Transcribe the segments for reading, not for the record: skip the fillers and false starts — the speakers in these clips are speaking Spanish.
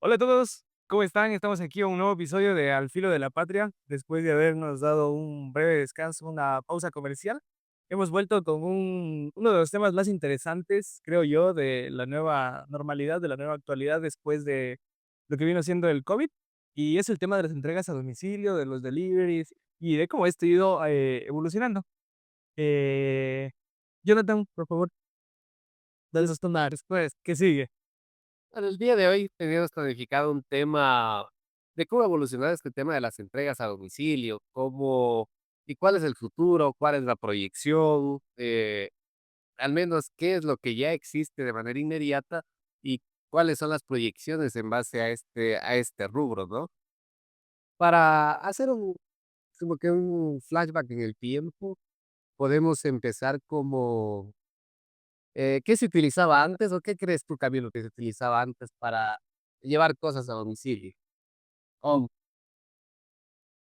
Hola a todos, ¿cómo están? Estamos aquí en un nuevo episodio de Al Filo de la Patria. Después de habernos dado un breve descanso, una pausa comercial, hemos vuelto con uno de los temas más interesantes, creo yo, de la nueva normalidad, de la nueva actualidad después de lo que vino siendo el COVID. Y es el tema de las entregas a domicilio, de los deliveries y de cómo esto ha ido evolucionando. Eh, Jonathan, por favor, danos los después, ¿qué sigue? Para el día de hoy tenemos planificado un tema de cómo evolucionar este tema de las entregas a domicilio, cómo y cuál es el futuro, cuál es la proyección, al menos qué es lo que ya existe de manera inmediata y cuáles son las proyecciones en base a este rubro, ¿no? Para hacer como que un flashback en el tiempo, podemos empezar como, ¿qué se utilizaba antes o qué crees tú, Camilo, que se utilizaba antes para llevar cosas a domicilio? Oh,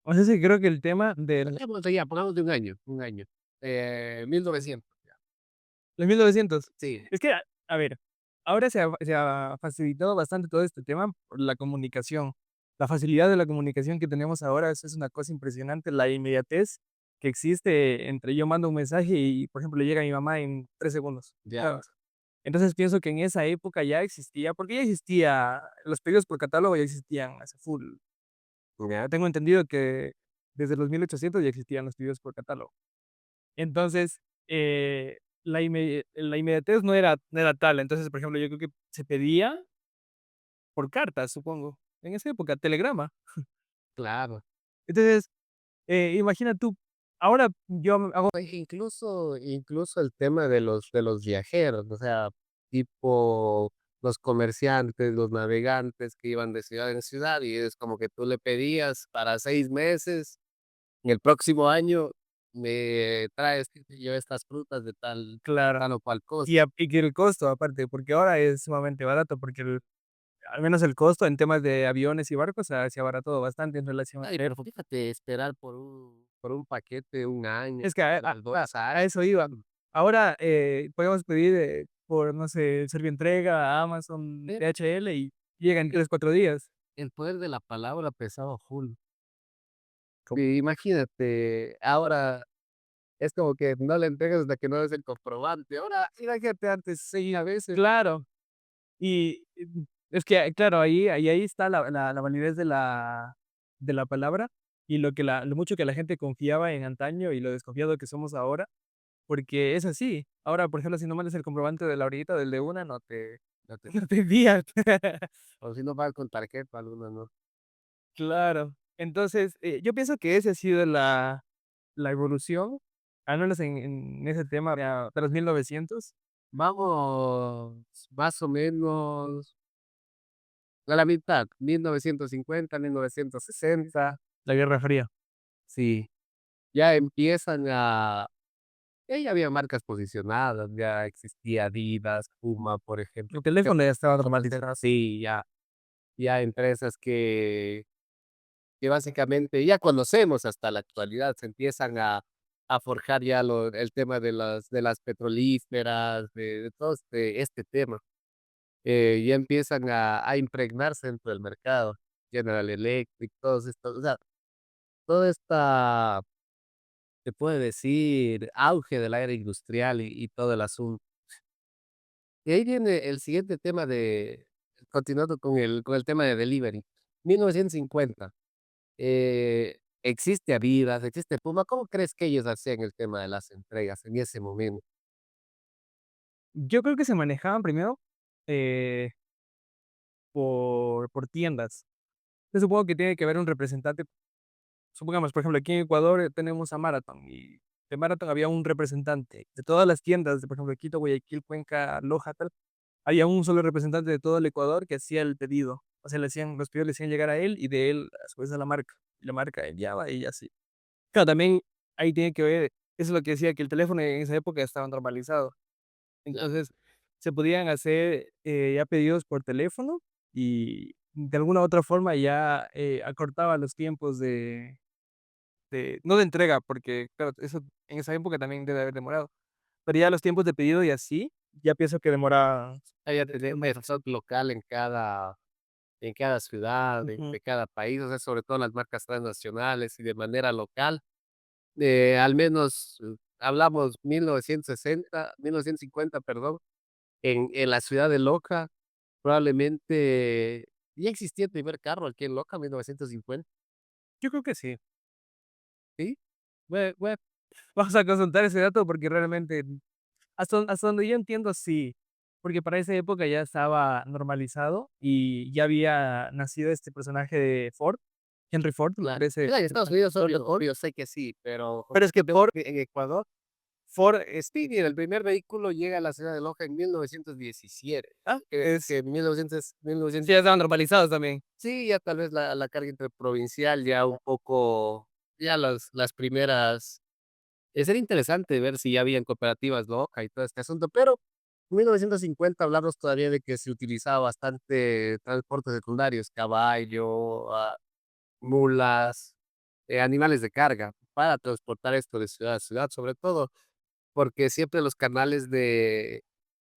O sea, sí, creo que el tema de dejémoslo ya, pongamos de un año, 1900, ya. los 1900. Sí, Es que, a ver, ahora se ha facilitado bastante todo este tema por la comunicación. La facilidad de la comunicación que tenemos ahora, eso es una cosa impresionante, la inmediatez que existe entre yo mando un mensaje y, por ejemplo, le llega a mi mamá en 3 segundos. ya, Claro. Entonces pienso que en esa época ya existía, porque ya existía, los pedidos por catálogo ya existían hace full. ya, Tengo entendido que desde los 1800 ya existían los pedidos por catálogo. Entonces, la inmediatez no era tal. Entonces, por ejemplo, yo creo que se pedía por cartas, supongo, en esa época, telegrama. claro. Entonces, imagina tú, ahora yo hago Incluso el tema de los viajeros, o sea, tipo los comerciantes, los navegantes que iban de ciudad en ciudad, y es como que tú le pedías para 6 meses, en el próximo año me traes, qué sé yo, estas frutas de claro, tal o cual cosa. y que el costo aparte, porque ahora es sumamente barato, porque al menos el costo en temas de aviones y barcos se ha abaratado bastante en relación a Ay, pero fíjate, esperar por un paquete un año, es que a a a 2 a años. eso iba. Ahora, podemos pedir, por, no sé, Servientrega, Amazon, Pero DHL y llega en 3 4 días. el poder de la palabra pesaba full. Y imagínate, ahora es como que no le entregas hasta que no des el comprobante. Ahora, imagínate antes, sí, a veces. Claro, es que, claro, ahí está la validez de la palabra y lo mucho que la gente confiaba en antaño y lo desconfiado que somos ahora, porque es así. Ahora, por ejemplo, si no mandas el comprobante de la horita del de una, no te No te no te envían. O si no pagas con tarjeta, algunos no. Claro. Entonces, yo pienso que esa ha sido la evolución, al menos en ese tema de los 1900, Vamos más o menos a la mitad, 1950, 1960. la Guerra Fría. Sí, ya empiezan ya había marcas posicionadas, ya existía Adidas, Puma, por ejemplo. El teléfono ya estaba normalizado. Sí, ya empresas que básicamente ya conocemos hasta la actualidad, se empiezan a forjar ya el tema de las petrolíferas, de todo este tema, ya empiezan a impregnarse dentro del mercado, General Electric, todos estos, o sea, toda esta, se puede decir, auge de la era industrial y todo el asunto. Y ahí viene el siguiente tema continuando con el tema de delivery, 1950. Existe Adidas, existe Puma, ¿cómo crees que ellos hacían el tema de las entregas en ese momento? Yo creo que se manejaban primero, eh, por tiendas. Yo supongo que tiene que haber un representante. Supongamos, por ejemplo, aquí en Ecuador, tenemos a Marathon, y de Marathon había un representante de todas las tiendas, de, por ejemplo, Quito, Guayaquil, Cuenca, Loja, tal. Había un solo representante de todo el Ecuador que hacía el pedido. O sea, los pedidos le hacían llegar a él y de él, a su vez, a la marca. Y la marca enviaba y así. Claro, también ahí tiene que ver, eso es lo que decía, que el teléfono en esa época estaba normalizado. Ya. Entonces, se podían hacer, ya pedidos por teléfono y de alguna u otra forma ya, acortaba los tiempos no de entrega, porque claro, eso en esa época también debe haber demorado, pero ya los tiempos de pedido y así, ya pienso que demora. Había tener un stock local en cada en cada ciudad, Ujú. de cada país, o sea, sobre todo las marcas transnacionales y de manera local. Al menos, hablamos 1960, 1950, perdón, en la ciudad de Loja, probablemente ya existía el primer carro aquí en Loja, 1950, Yo creo que sí. ¿sí? Voy a vamos a consultar ese dato porque realmente hasta donde yo entiendo, sí, porque para esa época ya estaba normalizado y ya había nacido este personaje de Ford, Henry Ford, me Claro. parece. Mira, en Estados Unidos, obvio, sé que sí, pero Pero es que veo Ford que en Ecuador, Ford Speedy, el primer vehículo llega a la ciudad de Loja en 1917, que en 1900, sí, ya estaban normalizados también. sí, ya tal vez la carga interprovincial ya un poco, ya las primeras. Sería interesante ver si ya habían cooperativas Loja y todo este asunto, pero en 1950 hablamos todavía de que se utilizaba bastante transportes secundarios, caballo, mulas, animales de carga para transportar esto de ciudad a ciudad, sobre todo porque siempre los canales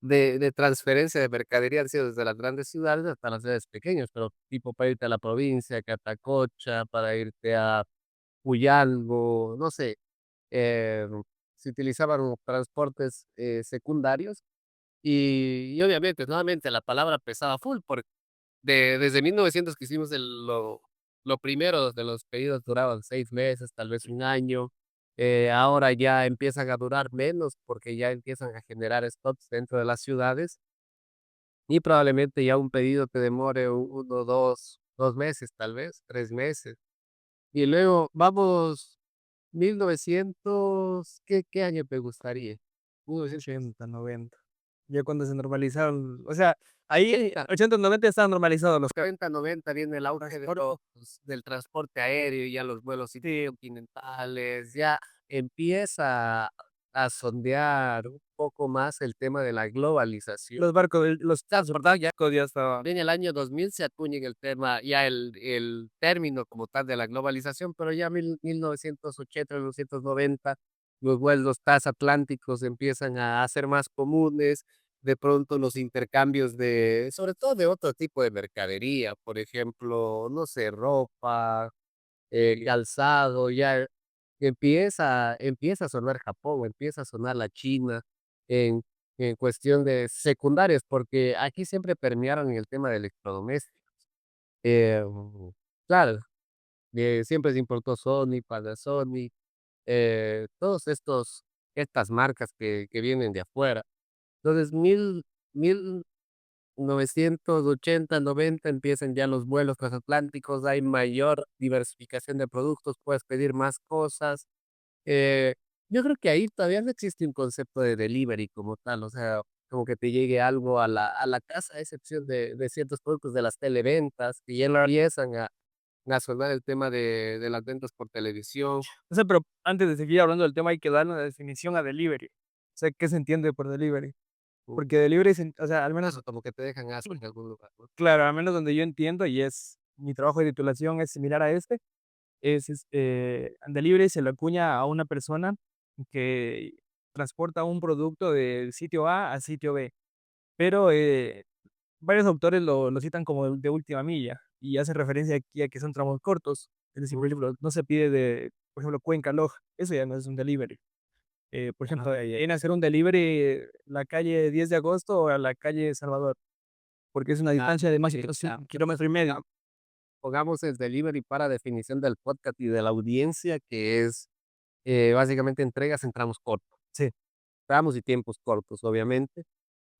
de transferencia de mercadería han sido desde las grandes ciudades hasta las ciudades pequeñas, pero tipo para irte a la provincia, a Catacocha, para irte a Puyalgo, no sé, se utilizaban transportes secundarios y obviamente, nuevamente, la palabra pesaba full, porque desde 1900 que hicimos lo primero de los pedidos duraban 6 meses, tal vez un año. Ahora ya empiezan a durar menos porque ya empiezan a generar stocks dentro de las ciudades y probablemente ya un pedido te demore uno, dos meses, tal vez, 3 meses. Y luego vamos 1900, ¿qué año te gustaría? 1900. 80, 90. Ya cuando se normalizaron, o sea, ahí Ah, 80, 90 estaban normalizados los carros. 90, 90 viene el auge del transporte aéreo, ya los vuelos Sí, intercontinentales, ya empieza a sondear un poco más el tema de la globalización. los barcos, los Ya, ¿verdad? Ya barcos ya estaban. en el año 2000 se acuña en el tema, ya el término como tal de la globalización, pero ya 1980, 1990, los vuelos transatlánticos empiezan a ser más comunes, de pronto los intercambios sobre todo de otro tipo de mercadería, por ejemplo, no sé, ropa, calzado, ya empieza a sonar Japón, empieza a sonar la China en cuestión de secundarios, porque aquí siempre permearon en el tema de electrodomésticos. Eh, claro, siempre se importó Sony, Panasonic, todos estas marcas que vienen de afuera. Entonces, 1980, 90 empiezan ya los vuelos transatlánticos, hay mayor diversificación de productos, puedes pedir más cosas. Eh, yo creo que ahí todavía no existe un concepto de delivery como tal, o sea, como que te llegue algo a la casa, a excepción de ciertos productos de las televentas, que ya empiezan a sonar el tema de las ventas por televisión. O sea, pero antes de seguir hablando del tema hay que darle una definición a delivery. O sea, ¿qué se entiende por delivery? Porque delivery, o sea, al menos, Eso, como que te dejan asco en algún lugar, ¿no? claro, al menos donde yo entiendo y es mi trabajo de titulación es similar a este, delivery se le acuña a una persona que transporta un producto del sitio A al sitio B, pero varios autores lo citan como de última milla y hacen referencia aquí a que son tramos cortos. Es decir, por ejemplo, no se pide por ejemplo, Cuenca Loja, eso ya no es un delivery. Por ejemplo, en hacer un delivery la calle 10 de agosto o a la calle Salvador, porque es una Ah, distancia de más de ya. 1 kilómetro y medio. Pongamos el delivery para definición del podcast y de la audiencia, que es básicamente entregas en tramos cortos, Sí, tramos y tiempos cortos, obviamente.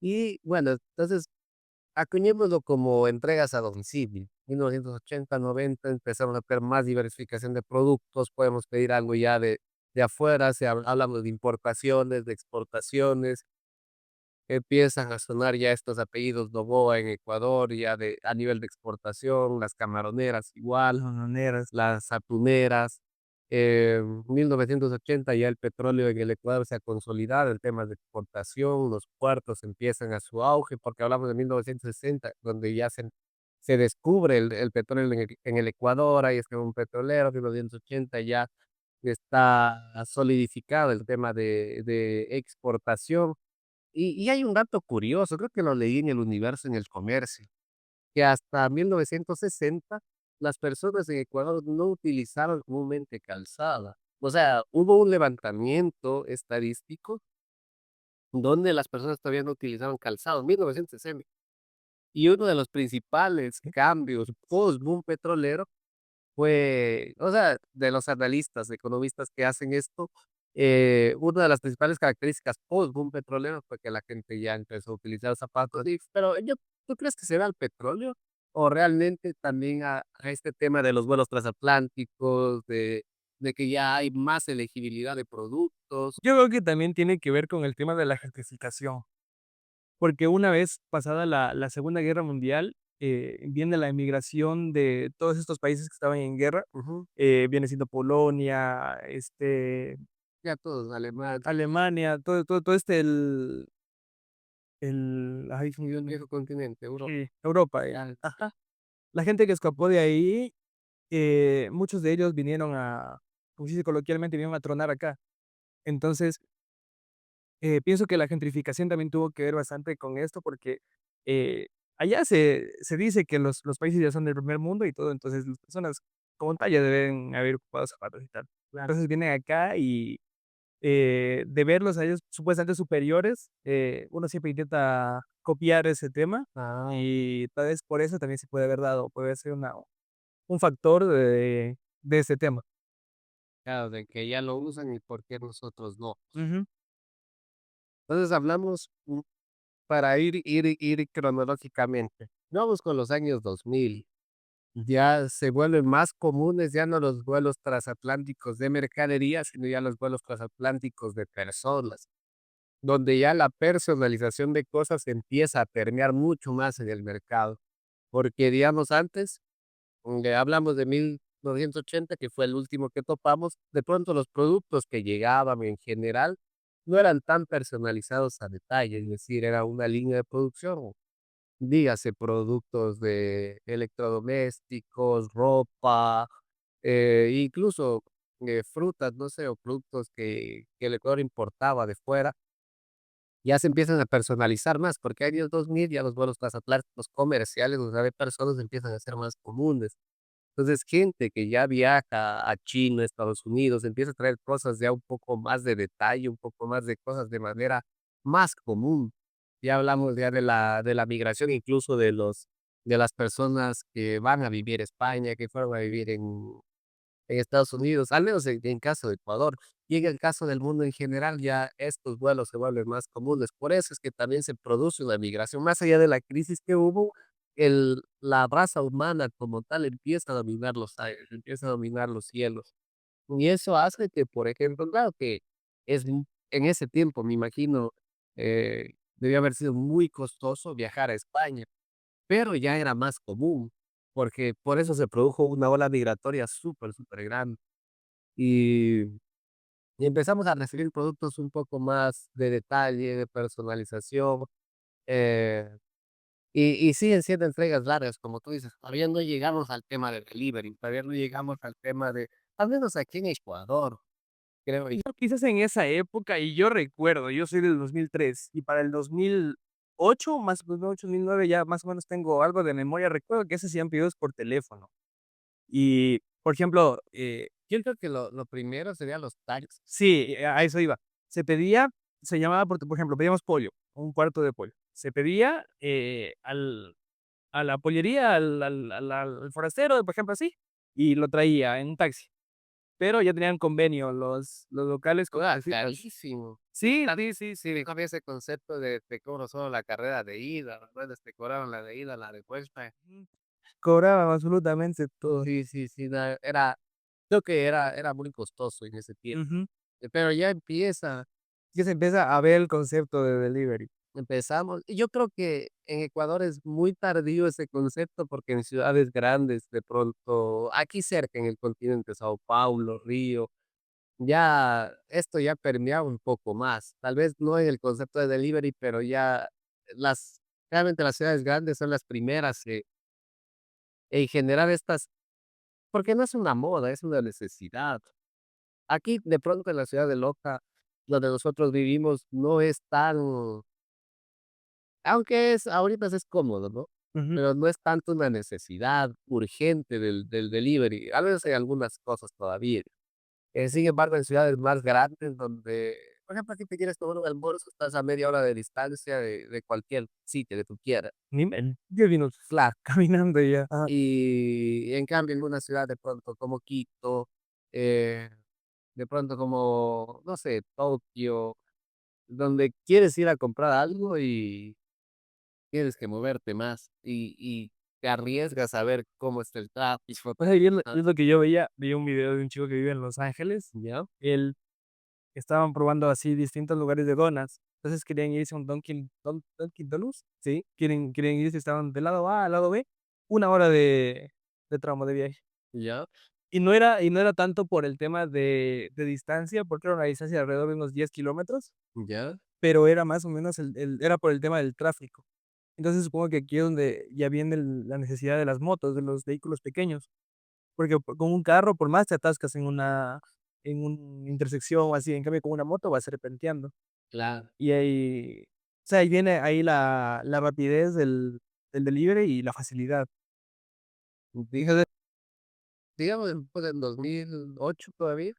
Y bueno, entonces acuñémoslo como entregas a domicilio. 1980, 90 empezaron a tener más diversificación de productos, podemos pedir algo ya de afuera, hablamos de importaciones, de exportaciones, empiezan a sonar ya estos apellidos Noboa en Ecuador, ya a nivel de exportación, las camaroneras igual, maneras. las atuneras. 1980 ya el petróleo en el Ecuador se ha consolidado en temas de exportación, los puertos empiezan a su auge, porque hablamos de 1960, donde ya se descubre el petróleo en el Ecuador, ahí está un petrolero, 1980 ya está solidificado el tema de exportación. Y hay un dato curioso, creo que lo leí en El Universo, en el Comercio. que hasta 1960 las personas en Ecuador no utilizaban comúnmente calzada. O sea, hubo un levantamiento estadístico donde las personas todavía no utilizaban calzado, en 1960. Y uno de los principales cambios post-boom petrolero fue, o sea, de los analistas, economistas que hacen esto, una de las principales características post-boom petrolero fue que la gente ya empezó a utilizar zapatos. Pero ¿tú crees que será el petróleo o realmente también a este tema de los vuelos transatlánticos, de que ya hay más elegibilidad de productos? Yo creo que también tiene que ver con el tema de la gentrificación, porque una vez pasada la Segunda Guerra Mundial, viene la emigración de todos estos países que estaban en guerra, Ujú. viene siendo Polonia, Ya todos, alemán, Alemania, todo ay, se me y olvidó el viejo continente, Europa. sí, Europa, Ya, ajá. La gente que escapó de ahí, muchos de ellos vinieron como se dice coloquialmente, vinieron a tronar acá. Entonces, pienso que la gentrificación también tuvo que ver bastante con esto, porque, allá se dice que los países ya son del primer mundo y todo, entonces las personas como tal ya deben haber ocupado zapatos y tal. claro. Entonces vienen acá y, de verlos a ellos supuestamente superiores, uno siempre intenta copiar ese tema, Ah, y tal vez por eso también se puede haber dado, puede ser un factor de ese tema. claro, de que ya lo usan y por qué nosotros no. Ujú. Entonces hablamos, para ir cronológicamente. Vamos con los años 2000. Ya se vuelven más comunes, ya no los vuelos transatlánticos de mercadería, sino ya los vuelos transatlánticos de personas, donde ya la personalización de cosas empieza a permear mucho más en el mercado. Porque, digamos, antes, hablamos de 1980, que fue el último que topamos, de pronto los productos que llegaban en general no eran tan personalizados a detalle, es decir, era una línea de producción, dígase productos de electrodomésticos, ropa, incluso frutas, no sé, o productos que el Ecuador importaba de fuera, ya se empiezan a personalizar más, porque años 2000 ya los vuelos transatlánticos comerciales, o sea, de personas empiezan a ser más comunes. Entonces, gente que ya viaja a China, Estados Unidos, empieza a traer cosas ya un poco más de detalle, un poco más de cosas de manera más común. Ya hablamos ya de la migración, incluso de las personas que van a vivir a España, que fueron a vivir en Estados Unidos, al menos en caso de Ecuador. Y en el caso del mundo en general, ya estos vuelos se vuelven más comunes. Por eso es que también se produce una migración. Más allá de la crisis que hubo, la raza humana como tal empieza a dominar los aires, empieza a dominar los cielos. Y eso hace que, por ejemplo, claro que en ese tiempo, me imagino, debió haber sido muy costoso viajar a España, pero ya era más común, porque por eso se produjo una ola migratoria súper, súper grande. Y, y empezamos a recibir productos un poco más de detalle, de personalización, eh, y siguen siendo entregas largas, como tú dices. Todavía no llegamos al tema del delivery, todavía no llegamos al tema al menos aquí en Ecuador, creo. Quizás en esa época, y yo recuerdo, yo soy del 2003 y para el 2008, más 2008, 2009, ya más o menos tengo algo de memoria, recuerdo que se hacían pedidos por teléfono. Y, por ejemplo, Yo creo que lo primero serían los taxis. sí, a eso iba. Se pedía, se llamaba, por ejemplo, pedíamos pollo, un cuarto de pollo. Se pedía a la pollería, al forastero, por ejemplo, así, y lo traía en un taxi. Pero ya tenían convenio los locales con Ah, taxistas. carísimo. Sí, sí, sí, Sí, sí. había ese concepto de te cobro solo la carrera de ida, ¿verdad? Te cobraban la de ida, la de vuelta. Ujú. Cobraban absolutamente todo. Sí, sí, sí, creo que era muy costoso en ese tiempo. Ujú. Pero ya empieza, Ya se empieza a ver el concepto de delivery. empezamos, y yo creo que en Ecuador es muy tardío ese concepto porque en ciudades grandes, de pronto, aquí cerca en el continente, Sao Paulo, Río, ya esto ya permeaba un poco más. Tal vez no en el concepto de delivery, pero ya las, realmente las ciudades grandes son las primeras en generar estas, porque no es una moda, es una necesidad. Aquí, de pronto, en la ciudad de Loja, donde nosotros vivimos, no es tan, aunque ahorita es cómodo, ¿no? Ujú. pero no es tanto una necesidad urgente del delivery, a veces hay algunas cosas todavía. Sin embargo, en ciudades más grandes donde, por ejemplo, si te quieres tomar un almuerzo, estás a media hora de distancia de cualquier sitio que tú quieras. Ni en 10 minutos, Claro. caminando y ya. Ajá. Y en cambio, en una ciudad de pronto como Quito, eh, de pronto como, no sé, Tokio, donde quieres ir a comprar algo y tienes que moverte más y te arriesgas a ver cómo está el tráfico. Pues ahí Ah, es lo que yo veía un video de un chico que vive en Los Ángeles. ¿ya? Él estaban probando así distintos lugares de donas. Entonces querían irse a un Dunkin' Donuts, ¿sí? Quieren irse, estaban del lado A al lado B, una hora de tramo de viaje. ¿Ya? Y no era tanto por el tema de distancia, porque era una distancia de alrededor de unos 10 kilómetros, ¿Ya? pero era más o menos era por el tema del tráfico. Entonces supongo que aquí es donde ya viene la necesidad de las motos, de los vehículos pequeños, porque con un carro, por más te atascas en una intersección o así, en cambio con una moto vas serpenteando. Claro. Y ahí, o sea, ahí viene ahí la rapidez del delivery y la facilidad. Dígame, digamos, pues en 2008 todavía.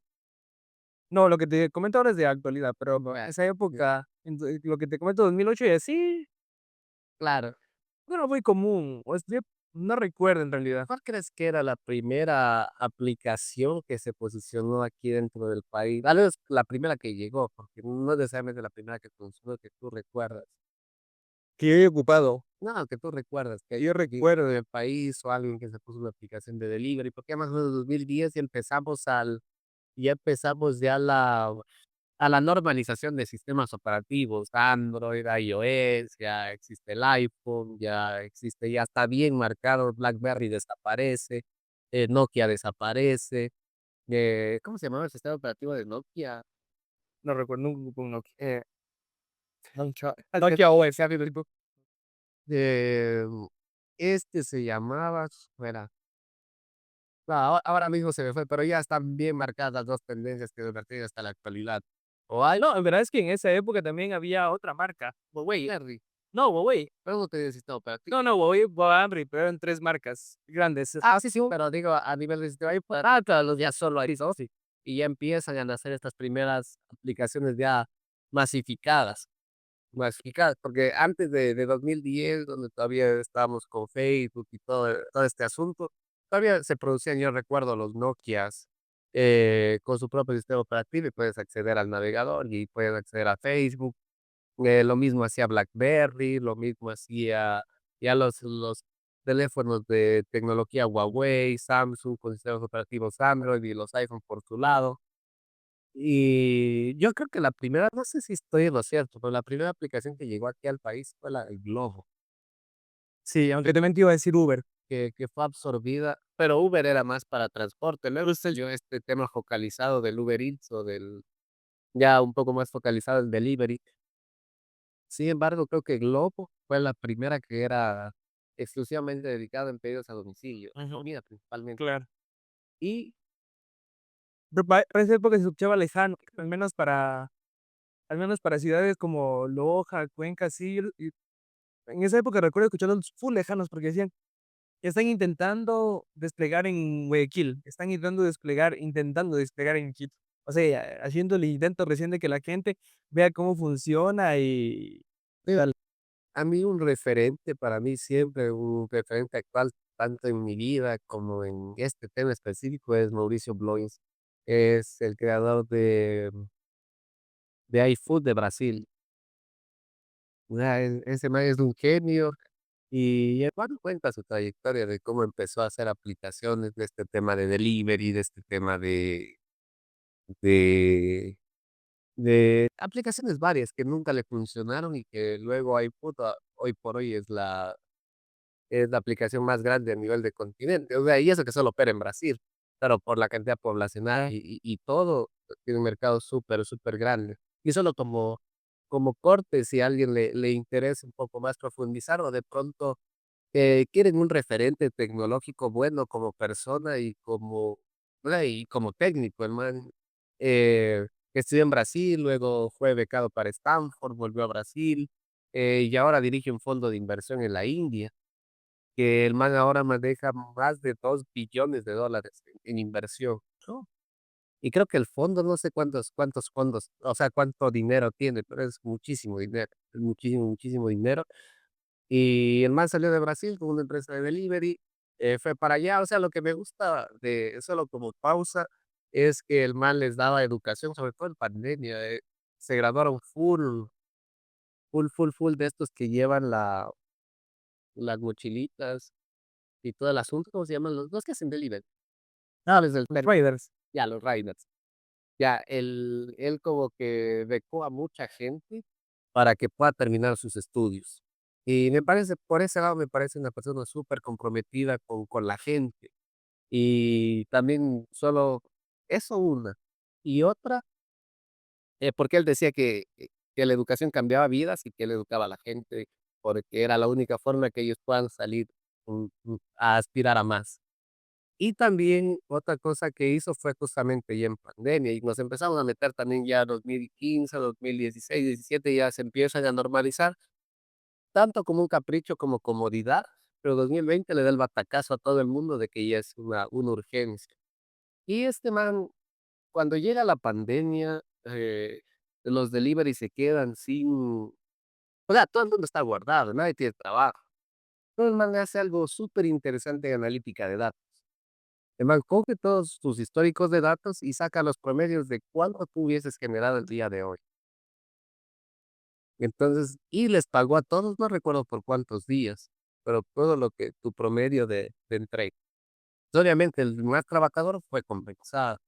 No, lo que te comento ahora es de actualidad, pero en Bueno, esa ya, época, lo que te comento 2008 y así, claro. no era muy común, o yo no recuerdo en realidad. ¿Cuál crees que era la primera aplicación que se posicionó aquí dentro del país? Tal vez la primera que llegó, porque no necesariamente la primera que consumió, que tú recuerdas. Que yo he ocupado, No, que tú recuerdas, que que yo aquí en recuerde. el país o alguien que se puso una aplicación de delivery, porque más o menos 2010 ya empezamos ya a la normalización de sistemas operativos, Android, iOS, ya existe el iPhone, ya existe, ya está bien marcado, BlackBerry desaparece, Nokia desaparece, ¿cómo se llamaba el sistema operativo de Nokia? No recuerdo un Nokia. Eh, antes, Nokia OS, algo tipo. eh, este se llamaba, espera, no, ahora mismo se me fue, pero ya están bien marcadas las dos tendencias que se mantienen hasta la actualidad. O No, en verdad es que en esa época también había otra marca, Huawei. iBlackberry, No, Huawei. pero no tenía sistema operativo. No, Huawei, Huawei, pero eran 3 marcas grandes. Ah, sí, sí, pero digo, a nivel de sistema operativos ya solo hay dos, y ya empiezan a nacer estas primeras aplicaciones ya masificadas, masificadas, porque antes de 2010, donde todavía estábamos con Facebook y todo este asunto, todavía se producían, yo recuerdo, los Nokias, con su propio sistema operativo y puedes acceder al navegador y puedes acceder a Facebook. Lo mismo hacía BlackBerry, lo mismo hacía ya los teléfonos de tecnología Huawei, Samsung con sistemas operativos Android y los iPhone por su lado. Y yo creo que la primera, no sé si estoy en lo cierto, pero la primera aplicación que llegó aquí al país fue la del Globo, Sí, aunque también te iba a decir Uber. que fue absorbida, pero Uber era más para transporte. Luego yo este tema focalizado del Uber Eats o del ya un poco más focalizado el delivery. Sin embargo, creo que Globo fue la primera que era exclusivamente dedicada en pedidos a domicilio, Ujú, comida principalmente. claro. Y Pero para esa época se escuchaba lejano, al menos para ciudades como Loja, Cuenca, sí, y en esa época recuerdo escucharlos full lejanos porque decían: "Están intentando desplegar en Guayaquil, están intentando desplegar en Quito". O sea, haciendo el intento recién de que la gente vea cómo funciona y mira, a mí un referente, para mí siempre un referente actual, tanto en mi vida como en este tema específico, es Mauricio Bloins. Es el creador de iFood de Brasil. Ese man es un genio y el man cuenta su trayectoria de cómo empezó a hacer aplicaciones de este tema de delivery, de este tema de de aplicaciones varias que nunca le funcionaron y que luego hoy por hoy es la aplicación más grande a nivel de continente. O sea, y eso que solo opera en Brasil, pero por la cantidad poblacional y todo, tiene un mercado súper, súper grande. Y solo como corte, si a alguien le interesa un poco más profundizar o de pronto quieren un referente tecnológico bueno como persona y como técnico, el man, que estudió en Brasil, luego fue becado para Stanford, volvió a Brasil, y ahora dirige un fondo de inversión en la India. que el man ahora maneja más de $2 billones en inversión. Oh, Y creo que el fondo, no sé cuántos fondos, o sea, cuánto dinero tiene, pero es muchísimo dinero, es muchísimo, muchísimo dinero. Y el man salió de Brasil con una empresa de delivery, fue para allá. O sea, lo que me gusta de solo como pausa es que el man les daba educación, sobre todo en pandemia. Se graduaron full de estos que llevan las mochilitas y todo el asunto. ¿Cómo se llaman? Los que hacen delivery. ¿Sabes el los término? riders. Ya, los riders. Ya, él como que becó a mucha gente para que pueda terminar sus estudios. Y me parece, por ese lado, me parece una persona súper comprometida con la gente. Y también solo eso una. Y otra, porque él decía que la educación cambiaba vidas y que él educaba a la gente, porque era la única forma que ellos puedan salir a aspirar a más. Y también otra cosa que hizo fue justamente ya en pandemia, y nos empezamos a meter también ya 2015, 2016, 17 ya se empiezan a normalizar, tanto como un capricho como comodidad, pero 2020 le da el batacazo a todo el mundo de que ya es una urgencia. Y este man, cuando llega la pandemia, los delivery se quedan sin, o sea, todo el mundo está guardado, nadie tiene trabajo. Entonces el man hace algo súper interesante en analítica de datos. El man coge todos tus históricos de datos y saca los promedios de cuánto tú hubieses generado el día de hoy. Entonces, y les pagó a todos, no recuerdo por cuántos días, pero todo lo que tu promedio de entrega. Obviamente, el más trabajador fue compensado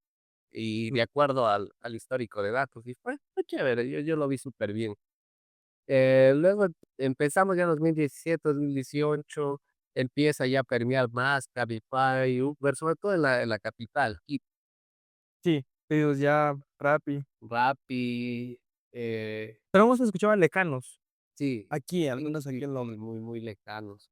y de acuerdo al histórico de datos, y fue chévere, yo lo vi súper bien. Luego empezamos ya en 2017, 2018, empieza ya a permear más Cabify, Uber, sobre todo en la capital. Sí, pedidos ya, Rappi. Rappi, Pero vamos a escuchar lejanos, sí, aquí, al sí, menos aquí sí, en muy, Londres. muy, muy lejanos.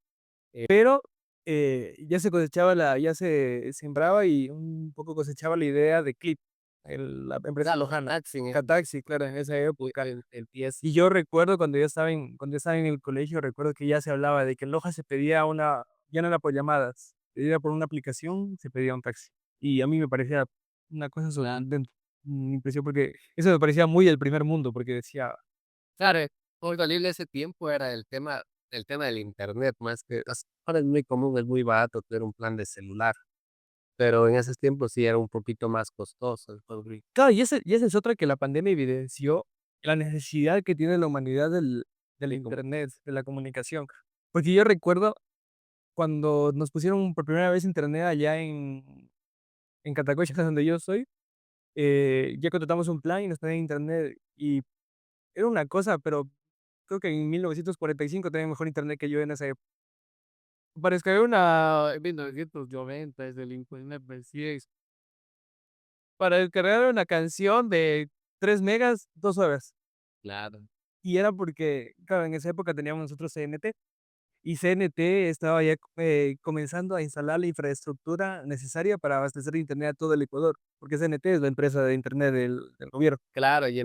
Pero, ya se cosechaba ya se sembraba y un poco cosechaba la idea de Clip, la empresa Claro, lojana. taxi en Cataxi, claro, en esa época. empieza, Y yo recuerdo cuando yo estaba en el colegio, recuerdo que ya se hablaba de que en Loja se pedía ya no era por llamadas, era por una aplicación, se pedía un taxi. Y a mí me parecía una cosa sorprendente, una impresión, porque eso me parecía muy el primer mundo, porque decía, claro, muy valible ese tiempo era el tema del internet, más que ahora es muy común, es muy barato tener un plan de celular, pero en esos tiempos sí era un poquito más costoso el pobre. claro, y esa es otra que la pandemia evidenció, la necesidad que tiene la humanidad del Sí, como internet, de la comunicación. Porque yo recuerdo cuando nos pusieron por primera vez internet allá en Catacocha, donde yo soy, ya contratamos un plan y nos tenían internet, y era una cosa, pero creo que en 1945 tenían mejor internet que yo en esa época. Para descargar una en 1990 es el internet recién. Para descargar una canción de 3 megas, 2 horas. claro. Y era porque, claro, en esa época teníamos nosotros CNT, y CNT estaba ya, comenzando a instalar la infraestructura necesaria para abastecer de internet a todo el Ecuador, porque CNT es la empresa de internet del gobierno. Claro, y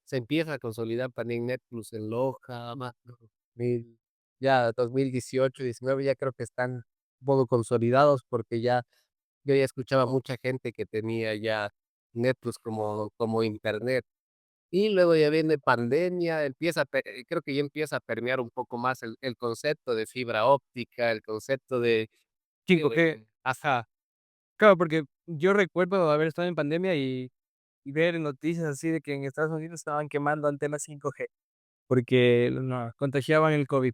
se empieza a consolidar también Netflix en Loja, más 2000, ya 2018, 19 ya creo que están un poco consolidados porque ya yo ya escuchaba mucha gente que tenía ya Netflix como internet. Y luego ya viene pandemia, creo que ya empieza a permear un poco más el concepto de fibra óptica, el concepto de 5G, ajá, claro, porque yo recuerdo haber estado en pandemia y ver noticias así de que en Estados Unidos estaban quemando antenas 5G, porque no contagiaban el COVID.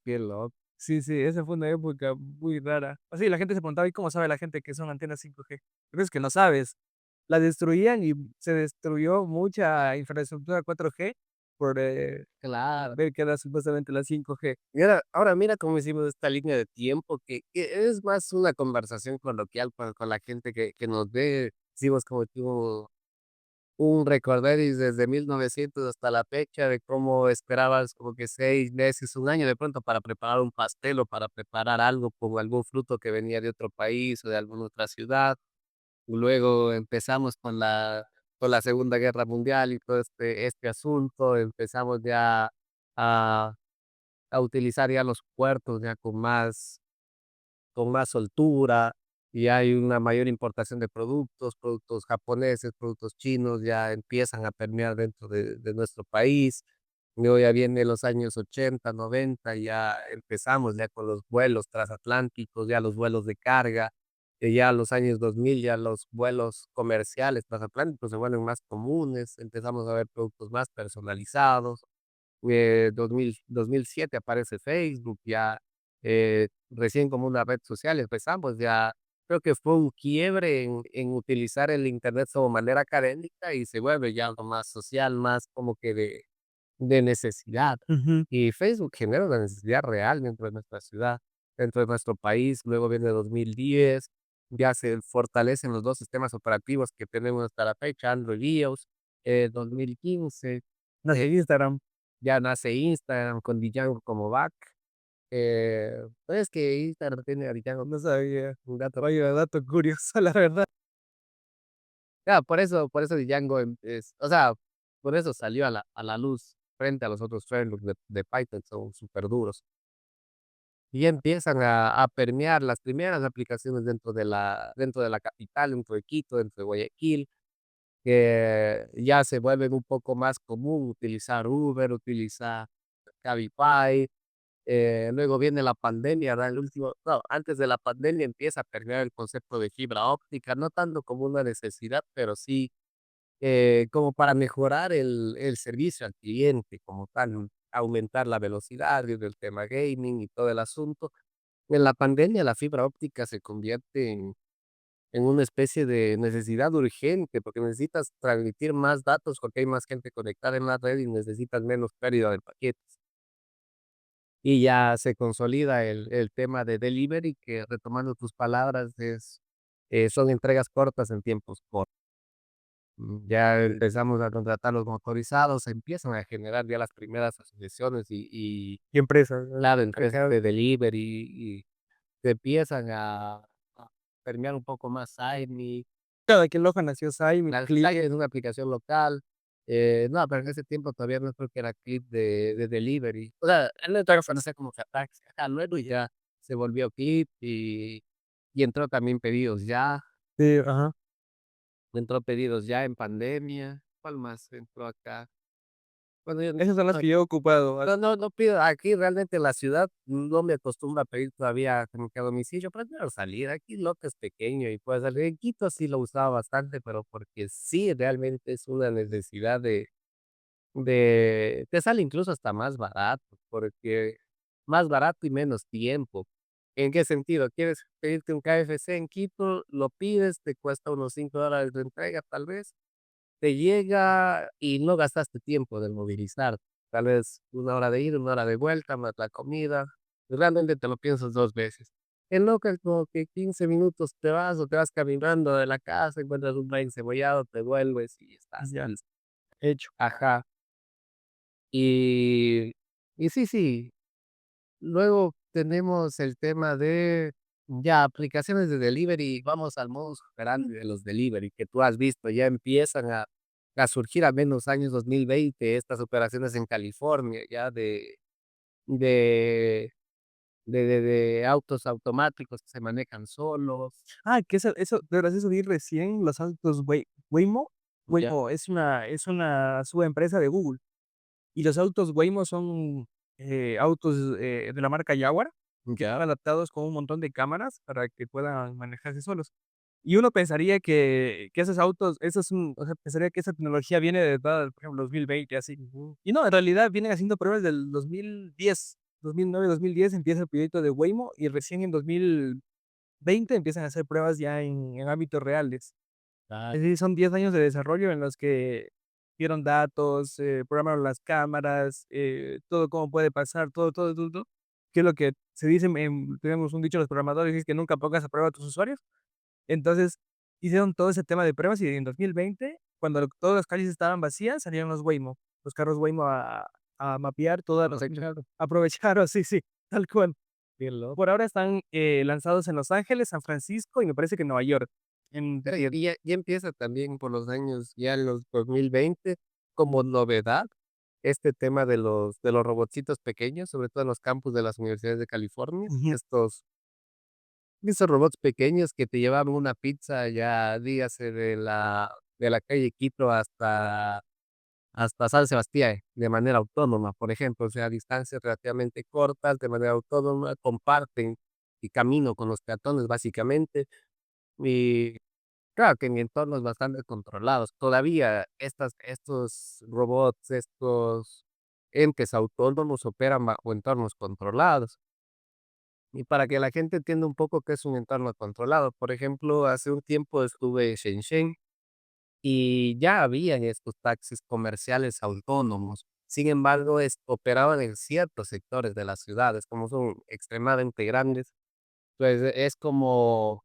qué loco. Sí, sí, esa fue una época muy rara. Así la gente se preguntaba: "¿Y cómo sabe la gente que son antenas 5G?". Pero es que no sabes. La destruían y se destruyó mucha infraestructura 4G por, Claro. ver que era supuestamente la 5G. Mira, ahora mira cómo hicimos esta línea de tiempo, que es más una conversación coloquial con la gente que nos ve. Hicimos como tipo un recorderis desde 1900 hasta la fecha de cómo esperabas como que 6 meses, un año de pronto para preparar un pastel o para preparar algo con algún fruto que venía de otro país o de alguna otra ciudad. Luego empezamos con la Segunda Guerra Mundial y todo este asunto. Empezamos ya a a utilizar ya los puertos ya con más soltura, y hay una mayor importación de productos, productos japoneses, productos chinos, ya empiezan a permear dentro de nuestro país. Luego ya viene los años 80 90 ya empezamos ya con los vuelos transatlánticos, ya los vuelos de carga, ya los años 2000 ya los vuelos comerciales transatlánticos se vuelven más comunes, empezamos a ver productos más personalizados. 2007 aparece Facebook, ya recién como una red social empezamos, ya creo que fue un quiebre en utilizar el Internet como manera académica y se vuelve ya algo más social, más como que de necesidad. Ujú. Y Facebook genera una necesidad real dentro de nuestra ciudad, dentro de nuestro país. Luego viene 2010, ya se fortalecen los dos sistemas operativos que tenemos hasta la fecha, Android y iOS. 2015, Nació Instagram. ya nace Instagram con Django como back. Pues que Instagram tiene a Django, No sabía. un dato. Vaya dato curioso, la verdad. Ya, por eso Django o sea, por eso salió a la luz frente a los otros frameworks de Python, son súper duros. Y empiezan a permear las primeras aplicaciones dentro de la capital, dentro de Quito, dentro de Guayaquil, que ya se vuelven un poco más común utilizar Uber, utilizar Cabify. Luego viene la pandemia, ¿verdad? El último, no, antes de la pandemia empieza a permear el concepto de fibra óptica, no tanto como una necesidad, pero sí como para mejorar el servicio al cliente como tal, aumentar la velocidad desde el tema gaming y todo el asunto. En la pandemia la fibra óptica se convierte en una especie de necesidad urgente, porque necesitas transmitir más datos porque hay más gente conectada en la red y necesitas menos pérdida de paquetes. Y ya se consolida el tema de delivery, que retomando tus palabras son entregas cortas en tiempos cortos. Ya empezamos a contratar los motorizados, se empiezan a generar ya las primeras asociaciones Y empresas, ¿no? claro, empresas Mercado. de delivery y se empiezan a permear un poco más Sime. Cada quien loja nació Saimi, La Clip. Sime es una aplicación local, no, pero en ese tiempo todavía no creo que era Clip de delivery. O sea, él todavía conocía como Fataxi, ajá, luego ya se volvió Clip y entró también Pedidos Ya, Sí, ajá. entró Pedidos Ya en pandemia. ¿Cuál más entró acá? Bueno, yo Esas son las que yo he ocupado. no pido aquí realmente en la ciudad no me acostumbro a pedir todavía como que a domicilio, prefiero salir. Aquí Loca es pequeño y puedes salir. En Quito sí lo usaba bastante, pero porque sí realmente es una necesidad te sale incluso hasta más barato, porque más barato y menos tiempo. ¿En qué sentido? ¿Quieres pedirte un KFC en Quito? Lo pides, te cuesta unos $5 de entrega tal vez, te llega y no gastaste tiempo de movilizar. Tal vez 1 hora de ida, 1 hora de vuelta, más la comida. Realmente te lo piensas 2 veces. En local como que 15 minutos te vas o te vas caminando de la casa, encuentras un buen cebollado, te vuelves y estás Ya, listo. hecho. Ajá. Y sí, sí. Luego tenemos el tema de ya aplicaciones de delivery, vamos al modus operandi de los delivery que tú has visto, ya empiezan a surgir al menos años 2020 estas operaciones en California, ya de de autos automáticos que se manejan solos. Ah, que eso, de verdad, eso vi recién, los autos Waymo. Ya, Waymo es una subempresa de Google, y los autos Waymo son, autos, de la marca Jaguar, que están ya, adaptados con un montón de cámaras para que puedan manejarse solos. Y uno pensaría que esos autos, o sea, pensaría que esa tecnología viene de por ejemplo, 2020, así. ujú, Y no, en realidad vienen haciendo pruebas del 2010, 2009, 2010 empieza el proyecto de Waymo, y recién en 2020 empiezan a hacer pruebas ya en ámbitos reales. ah, Es decir, son 10 años de desarrollo en los que dieron datos, programaron las cámaras, todo cómo puede pasar, todo, todo, todo, todo, que es lo que se dice tenemos un dicho los programadores, es que nunca pongas a prueba a tus usuarios. Entonces, hicieron todo ese tema de pruebas, y en 2020, cuando todas las calles estaban vacías, salieron los carros Waymo a mapear todas las aprovechar, aprovecharon, sí, sí, tal cual. bien loco. Por ahora están, lanzados en Los Ángeles, San Francisco y me parece que en Nueva York. En Pero ya empieza también por los años, ya en los 2020 como novedad. este tema de los robotcitos pequeños, sobre todo en los campus de las universidades de California, Ujú. estos robots pequeños que te llevaban una pizza, ya dígase de la calle Quito hasta San Sebastián, de manera autónoma, por ejemplo, o sea, a distancias relativamente cortas, de manera autónoma, comparten y camino con los peatones, básicamente. Y claro que en entornos bastante controlados. Todavía estos robots, estos entes autónomos operan bajo entornos controlados. Y para que la gente entienda un poco qué es un entorno controlado, por ejemplo, hace un tiempo estuve en Shenzhen y ya habían estos taxis comerciales autónomos. Sin embargo, operaban en ciertos sectores de las ciudades, como son extremadamente grandes, pues es como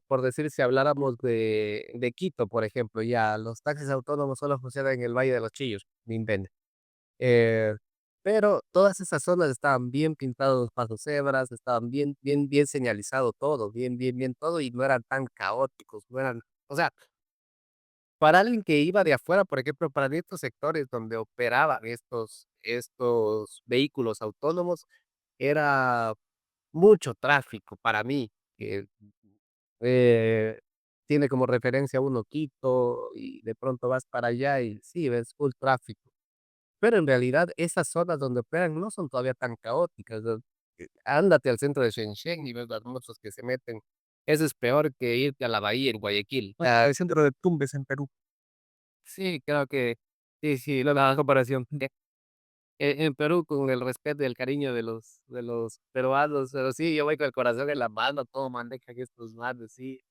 por decir, si habláramos de Quito, por ejemplo, ya los taxis autónomos solo funcionan en el Valle de los Chillos, me invento. Eh, pero todas esas zonas estaban bien pintados los pasos cebras, estaban bien, bien, bien señalizado todo, bien, bien, bien todo, y no eran tan caóticos, no eran, o sea, para alguien que iba de afuera, por ejemplo, para estos sectores donde operaban estos vehículos autónomos, era mucho tráfico para mí, que eh, tiene como referencia uno Quito y de pronto vas para allá y sí, ves full tráfico. Pero en realidad esas zonas donde operan no son todavía tan caóticas. Ándate al centro de Shenzhen y ves las motos que se meten. Eso es peor que irte a la bahía en Guayaquil. El centro de Tumbes en Perú. Sí, creo que sí, sí, la comparación. En Perú, con el respeto y el cariño de los peruanos, pero sí, yo voy con el corazón en la mano, todo manejan estos manes, sí.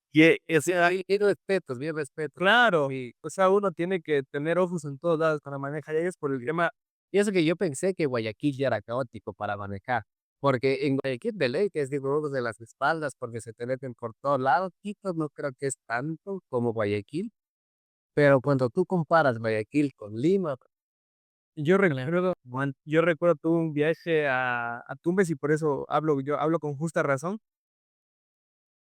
O sea, hay respetos, bien respetos. Claro, Y o sea, uno tiene que tener ojos en todos lados para manejar, y es por el tema. y eso que yo pensé que Guayaquil ya era caótico para manejar, porque en Guayaquil de ley que es dolor de las espaldas, porque se te meten por todos lados. Quito no creo que es tanto como Guayaquil, pero cuando tú comparas Guayaquil con Lima, Yo recuerdo tuve un viaje a Tumbes y por eso hablo con justa razón.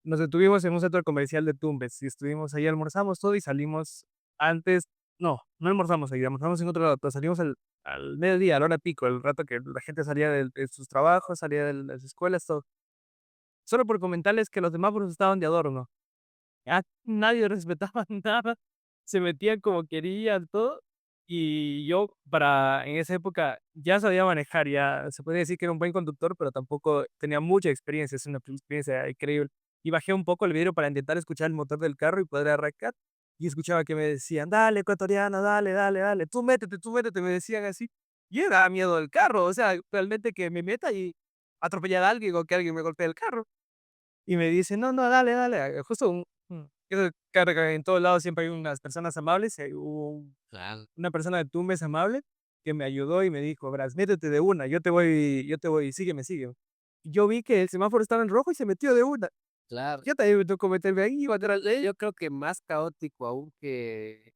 Nos detuvimos en un centro comercial de Tumbes y estuvimos ahí, almorzamos todo y salimos antes. No almorzamos ahí, almorzamos en otro lado, pero salimos al mediodía, a la hora pico, el rato que la gente salía de sus trabajos, salía de las escuelas, todo. Solo por comentarles que los semáforos estaban de adorno. Nadie respetaba nada, se metían como querían, todo. Y yo, en esa época, ya sabía manejar, ya se podía decir que era un buen conductor, pero tampoco tenía mucha experiencia, es una experiencia increíble. Y bajé un poco el vidrio para intentar escuchar el motor del carro y poder arrancar. Y escuchaba que me decían, dale, ecuatoriano, dale, dale, dale, tú métete, me decían así. Y me daba miedo el carro, o sea, realmente que me meta y atropellar a alguien o que alguien me golpee el carro. Y me dice: "No, no, dale, dale". Justo eso carga en todos lados siempre hay unas personas amables, y ahí hubo claro, una persona de Tumbes amable que me ayudó y me dijo: "Verás, métete de una, yo te voy, sígueme, sígueme". Y yo vi que el semáforo estaba en rojo y se metió de una. claro. Yo también me tocó meterme ahí, iba atrás de él. Yo creo que más caótico aún que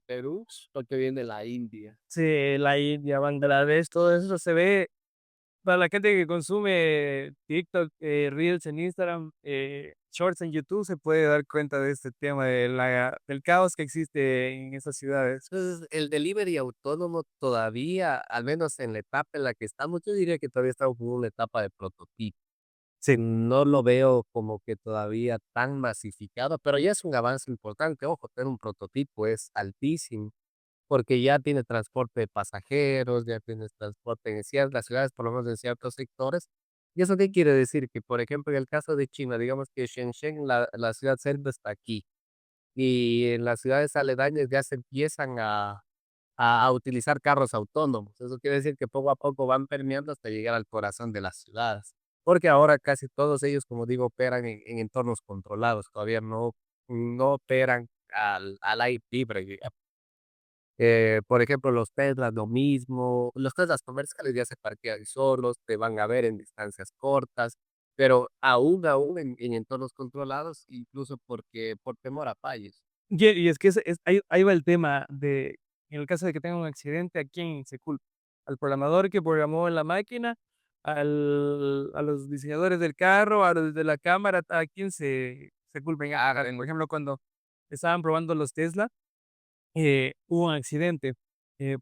Perú, lo que viene de la India. Sí, la India, Bangladesh, todo eso se ve. Para la gente que consume TikTok, Reels en Instagram, Shorts en YouTube, se puede dar cuenta de este tema del caos que existe en esas ciudades. Entonces, el delivery autónomo todavía, al menos en la etapa en la que estamos, yo diría que todavía estamos en una etapa de prototipo. Sí. No lo veo como que todavía tan masificado, pero ya es un avance importante. Ojo, tener un prototipo es altísimo, porque ya tiene transporte de pasajeros, ya tienes transporte en ciertas ciudades, por lo menos en ciertos sectores. ¿Y eso qué quiere decir? Que, por ejemplo, en el caso de China, digamos que Shenzhen, la ciudad centro está aquí, y en las ciudades aledañas ya se empiezan a utilizar carros autónomos. Eso quiere decir que poco a poco van permeando hasta llegar al corazón de las ciudades. Porque ahora casi todos ellos, como digo, operan en entornos controlados. Todavía no operan al aire libre. Por ejemplo, los Teslas, lo mismo. Los Teslas comerciales ya se parquean solos, te van a ver en distancias cortas, pero aún en entornos controlados, incluso por temor a fallos. Y es que ahí va el tema en el caso de que tenga un accidente, ¿a quién se culpa? ¿Al programador que programó la máquina? ¿A los diseñadores del carro? ¿A los de la cámara? ¿A quién se culpa? Por ejemplo, cuando estaban probando los Tesla, hubo un accidente.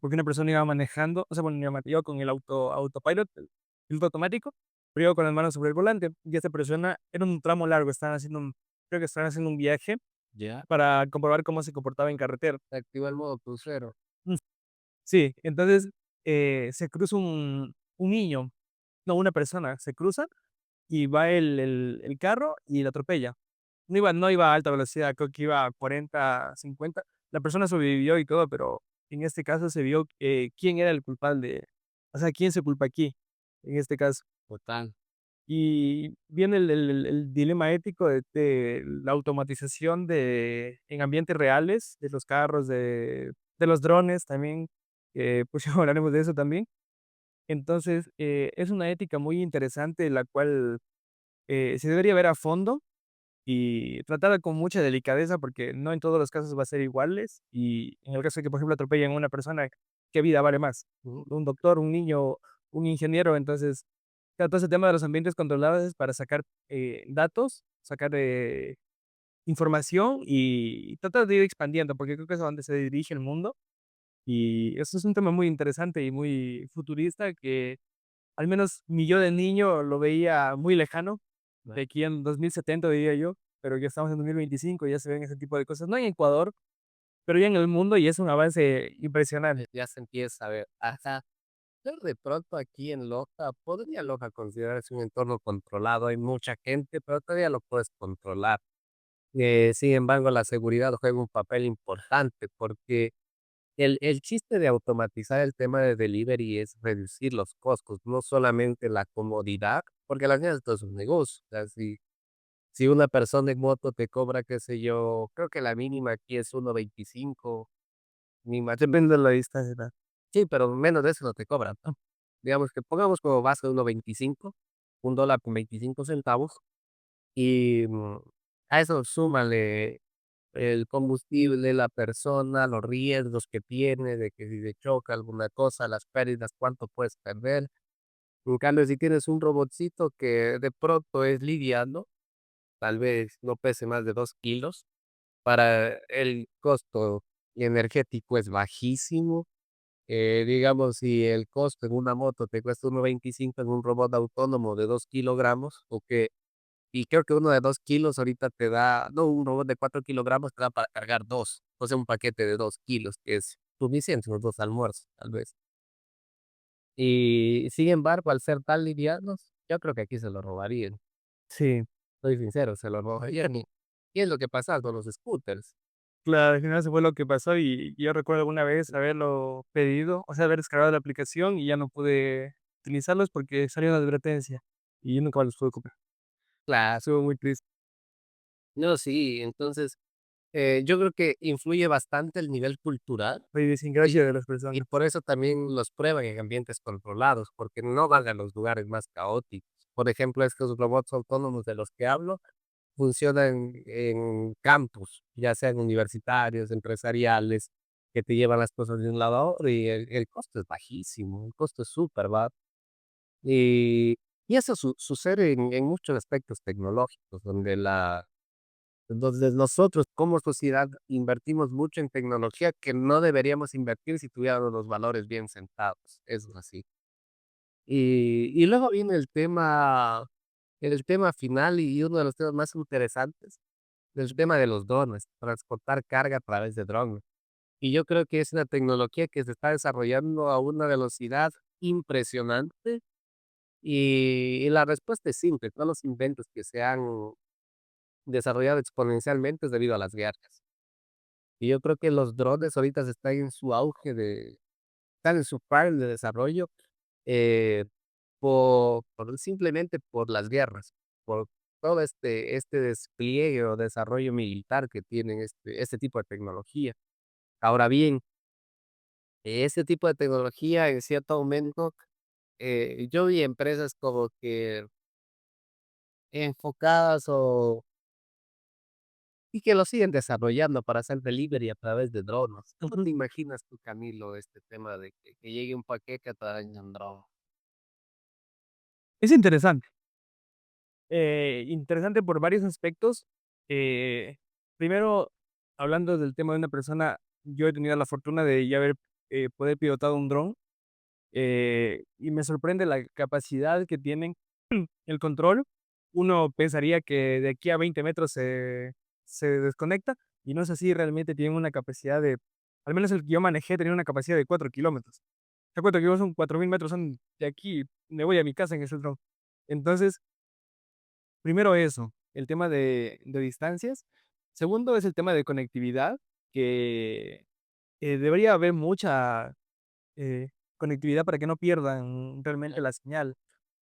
porque una persona iba manejando, o sea, bueno, iba con el autopilot, el piloto automático, pero iba con las manos sobre el volante. Y esta persona era un tramo largo, creo que estaban haciendo un viaje Ya. para comprobar cómo se comportaba en carretera. Se activa el modo crucero. Mm, sí, entonces se cruza un niño, no, una persona, se cruza y va el carro y lo atropella. No iba a alta velocidad, creo que iba a 40, 50. La persona sobrevivió y todo, pero en este caso se vio, quién era el culpable, o sea, quién se culpa aquí, en este caso. Total. Y viene el dilema ético de la automatización en ambientes reales, de los carros, de los drones también, pues ya hablaremos de eso también. Entonces, es una ética muy interesante, la cual, se debería ver a fondo y tratada con mucha delicadeza, porque no en todos los casos va a ser iguales, y en el caso de que, por ejemplo, atropellen a una persona, ¿qué vida vale más? ¿Un doctor, un niño, un ingeniero? Entonces, claro, todo ese tema de los ambientes controlados es para sacar, datos, sacar, información y tratar de ir expandiendo, porque creo que es a donde se dirige el mundo, y eso es un tema muy interesante y muy futurista que, al menos mi yo de niño lo veía muy lejano, de aquí en 2070 diría yo, pero ya estamos en 2025 y ya se ven ese tipo de cosas, no en Ecuador, pero ya en el mundo y es un avance impresionante. Ya se empieza a ver. Ajá. Pero de pronto aquí en Loja, podría Loja considerarse un entorno controlado. Hay mucha gente, pero todavía lo puedes controlar. Sin embargo, la seguridad juega un papel importante porque el chiste de automatizar el tema de delivery es reducir los costos, no solamente la comodidad, porque al final esto es un negocio. O sea, si una persona en moto te cobra, qué sé yo, creo que la mínima aquí es 1.25, ni más. Depende de la distancia, ¿no? Sí, pero menos de eso no te cobran, ¿no? Digamos que pongamos como base 1.25, $1.25, y a eso súmale el combustible, la persona, los riesgos que tiene de que si se choca alguna cosa, las pérdidas, cuánto puedes perder. En cambio, si tienes un robotcito que de pronto es liviano, tal vez no pese más de 2 kilos, para el costo energético es bajísimo. Digamos, si el costo en una moto te cuesta 1.25, en un robot autónomo de 2 kilogramos, y creo que uno de 2 kilos ahorita te da, no, un robot de 4 kilogramos te da para cargar dos, o sea, un paquete de 2 kilos, que es suficiente, unos 2 almuerzos, tal vez. Y sin embargo, al ser tan livianos, yo creo que aquí se lo robarían. Sí, Soy sincero, se lo robarían. Y es lo que pasa con los scooters. claro, al final eso fue lo que pasó y yo recuerdo alguna vez haberlo pedido, o sea, haber descargado la aplicación y ya no pude utilizarlos porque salió una advertencia y yo nunca más los pude comprar. Claro. Estuvo muy triste. No, sí, entonces, yo creo que influye bastante el nivel cultural. La Y idiosincrasia de las y personas. por eso también los prueban en ambientes controlados, porque no van a los lugares más caóticos. Por ejemplo, estos robots autónomos de los que hablo funcionan en campus, ya sean universitarios, empresariales, que te llevan las cosas de un lado a otro y el costo es bajísimo, el costo es súper bajo. Y, y eso sucede en muchos aspectos tecnológicos, donde nosotros como sociedad invertimos mucho en tecnología que no deberíamos invertir si tuviéramos los valores bien sentados, eso es así. Y luego viene el tema final y uno de los temas más interesantes, el tema de los drones, transportar carga a través de drones. Y yo creo que es una tecnología que se está desarrollando a una velocidad impresionante y la respuesta es simple, todos los inventos que se han desarrollado exponencialmente es debido a las guerras. Y yo creo que los drones ahorita están en su auge están en su prime de desarrollo, eh, simplemente por las guerras, por todo este despliegue o desarrollo militar que tienen este tipo de tecnología. Ahora bien, este tipo de tecnología en cierto momento, yo vi empresas como que enfocadas y que lo siguen desarrollando para hacer delivery a través de drones. ¿Cómo te imaginas tú, Camilo, este tema de que llegue un paquete a través de un dron? Es interesante. Interesante por varios aspectos. Eh, Primero, hablando del tema de una persona, yo he tenido la fortuna de ya haber poder pilotar un dron, y me sorprende la capacidad que tienen, el control. Uno pensaría que de aquí a 20 metros se desconecta, y no es así, realmente tienen una capacidad de, al menos el que yo manejé tenía una capacidad de 4 kilómetros. Te cuento que son 4000 metros, son de aquí, me voy a mi casa en ese dron. Entonces, primero eso, el tema de distancias. Segundo es el tema de conectividad, que debería haber mucha eh, conectividad para que no pierdan realmente la señal.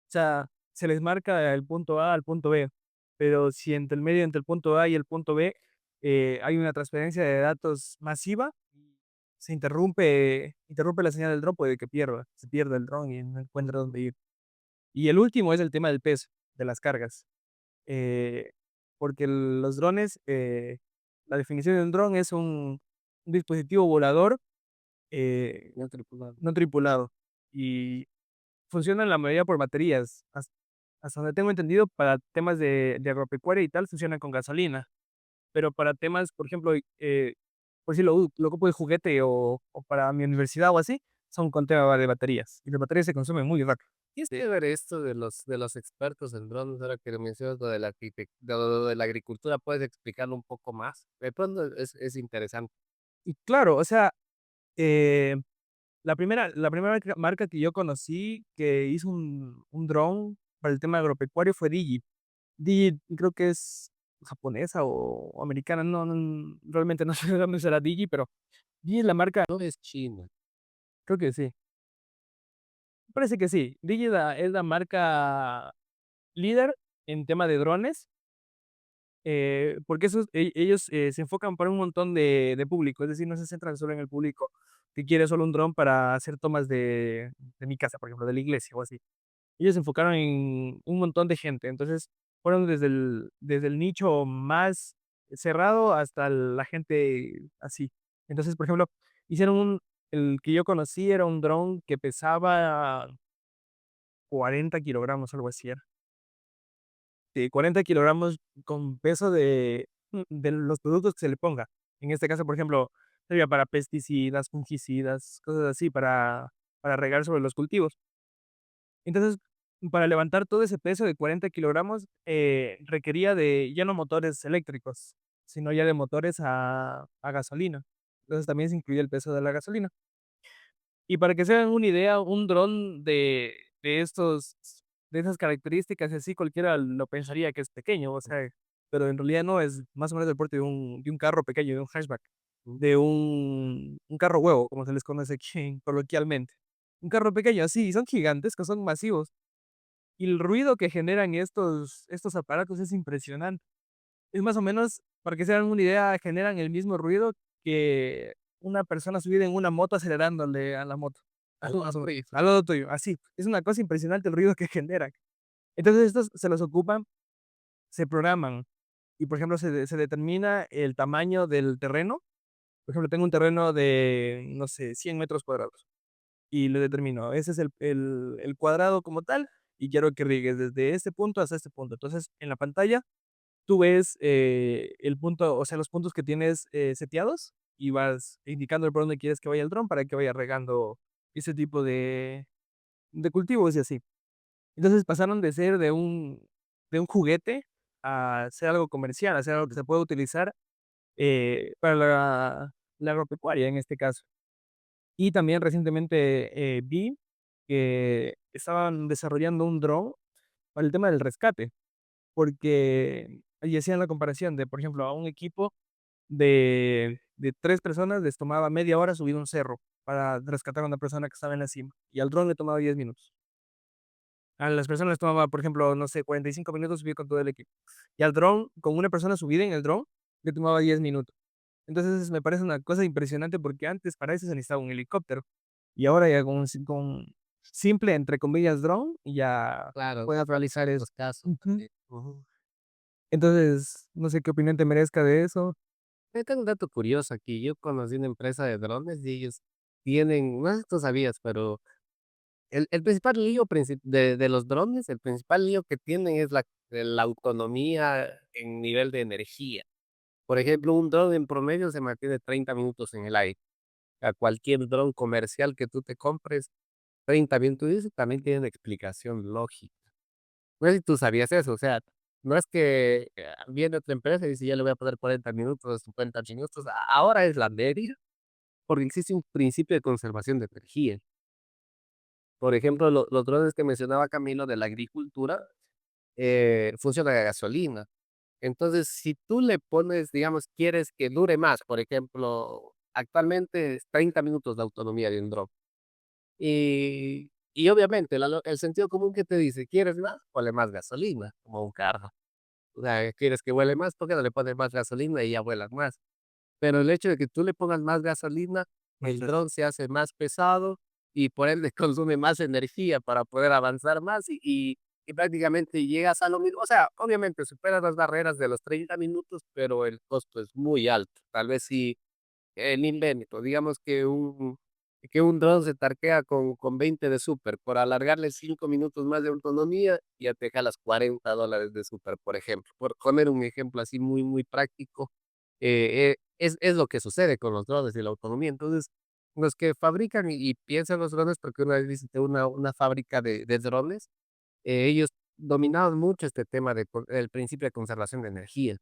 O sea, se les marca el punto A al punto B, pero si entre el medio, entre el punto A y el punto B, hay una transferencia de datos masiva, se interrumpe la señal del dron, puede que se pierda el dron y no encuentre dónde ir. Y el último es el tema del peso, de las cargas. eh, Porque los drones, la definición de un dron es un dispositivo volador No tripulado. no tripulado, y funcionan la mayoría por baterías. Hasta donde tengo entendido, para temas de agropecuaria y tal, funcionan con gasolina, pero para temas, por ejemplo, por si lo ocupo de juguete o para mi universidad o así, son con tema de baterías, y las baterías se consumen muy rápido. Y es que ver esto de los expertos en drones, ahora que mencionas lo de la de lo de la agricultura, ¿puedes explicarlo un poco más? De pronto es interesante. Y claro, o sea, eh, la primera marca que yo conocí que hizo un dron para el tema agropecuario fue Digi. Digi creo que es japonesa o americana, realmente no sé dónde será Digi, pero Digi es la marca, No es China. creo que sí, parece que sí. Digi es la marca líder en tema de drones, porque ellos se enfocan para un montón de público, es decir, no se centran solo en el público que quiere solo un dron para hacer tomas de mi casa, por ejemplo, de la iglesia o así. Ellos se enfocaron en un montón de gente, entonces fueron desde el nicho más cerrado hasta la gente así. Entonces, por ejemplo, hicieron el que yo conocí era un dron que pesaba 40 kilogramos, algo así era. 40 kilogramos con peso de los productos que se le ponga. En este caso, por ejemplo, servía para pesticidas, fungicidas, cosas así, para regar sobre los cultivos. Entonces, para levantar todo ese peso de 40 kilogramos, requería de ya no motores eléctricos, sino ya de motores a gasolina. Entonces también se incluye el peso de la gasolina. Y para que se hagan una idea, un dron de esas características, así cualquiera lo pensaría que es pequeño, o sea, pero en realidad no, es más o menos del porte de un carro pequeño, de un hatchback, de un carro huevo, como se les conoce aquí coloquialmente. Un carro pequeño, así, y son gigantes, que son masivos. Y el ruido que generan estos aparatos es impresionante. Es más o menos, para que se hagan una idea, generan el mismo ruido que una persona subida en una moto acelerándole a la moto. Algo Más o menos, así. al lado tuyo, así. Es una cosa impresionante el ruido que generan. Entonces estos se los ocupan, se programan y, por ejemplo, se determina el tamaño del terreno. Por ejemplo, tengo un terreno de, no sé, 100 metros cuadrados y lo determino. Ese es el cuadrado como tal y quiero que riegues desde este punto hasta este punto. Entonces, en la pantalla tú ves el punto, o sea, los puntos que tienes seteados y vas indicando por dónde quieres que vaya el dron para que vaya regando ese tipo de cultivos y así. Entonces pasaron de ser de un juguete a ser algo comercial, a ser algo que se puede utilizar para la agropecuaria en este caso. Y también recientemente vi que estaban desarrollando un dron para el tema del rescate, porque y hacían la comparación de, por ejemplo, a un equipo de 3 personas les tomaba media hora subir un cerro para rescatar a una persona que estaba en la cima, y al dron le tomaba 10 minutos. A las personas les tomaba, por ejemplo, no sé, 45 minutos subir con todo el equipo. Y al dron, con una persona subida en el dron, le tomaba 10 minutos. Entonces me parece una cosa impresionante porque antes para eso se necesitaba un helicóptero. Y ahora ya con simple, entre comillas, dron, ya Claro, puedes realizar eso. los casos Ujú. también. Ujú. Entonces, no sé qué opinión te merezca de eso. Tengo un dato curioso aquí. Yo conocí una empresa de drones y ellos tienen, no sé si tú sabías, pero el principal lío de los drones, el principal lío que tienen es la autonomía en nivel de energía. Por ejemplo, un dron en promedio se mantiene 30 minutos en el aire. a cualquier dron comercial que tú te compres, 30 minutos, y eso también tiene una explicación lógica. No sé si tú sabías eso, o sea, no es que viene otra empresa y dice: "Ya le voy a poner 40 minutos, 50 minutos", ahora es la media, porque existe un principio de conservación de energía. Por ejemplo, los drones que mencionaba Camilo de la agricultura, funcionan a gasolina. Entonces, si tú le pones, digamos, quieres que dure más, por ejemplo, actualmente es 30 minutos de autonomía de un dron. Y obviamente el sentido común que te dice, ¿quieres más? Ponle más gasolina, como un carro. O sea, ¿quieres que vuele más? ¿Por qué no le pones más gasolina y ya vuelas más? Pero el hecho de que tú le pongas más gasolina, el dron se hace más pesado y por ende consume más energía para poder avanzar más y prácticamente llegas a lo mismo. O sea, obviamente superas las barreras de los 30 minutos, pero el costo es muy alto. Tal vez si el invento, digamos que un dron se tarquea con 20 de súper, por alargarle 5 minutos más de autonomía, ya te jalas $40 de súper, por ejemplo. Por poner un ejemplo así muy, muy práctico, es lo que sucede con los drones y la autonomía. Entonces, los que fabrican y piensan los drones, porque una vez visité una fábrica de drones, ellos dominaban mucho este tema el principio de conservación de energía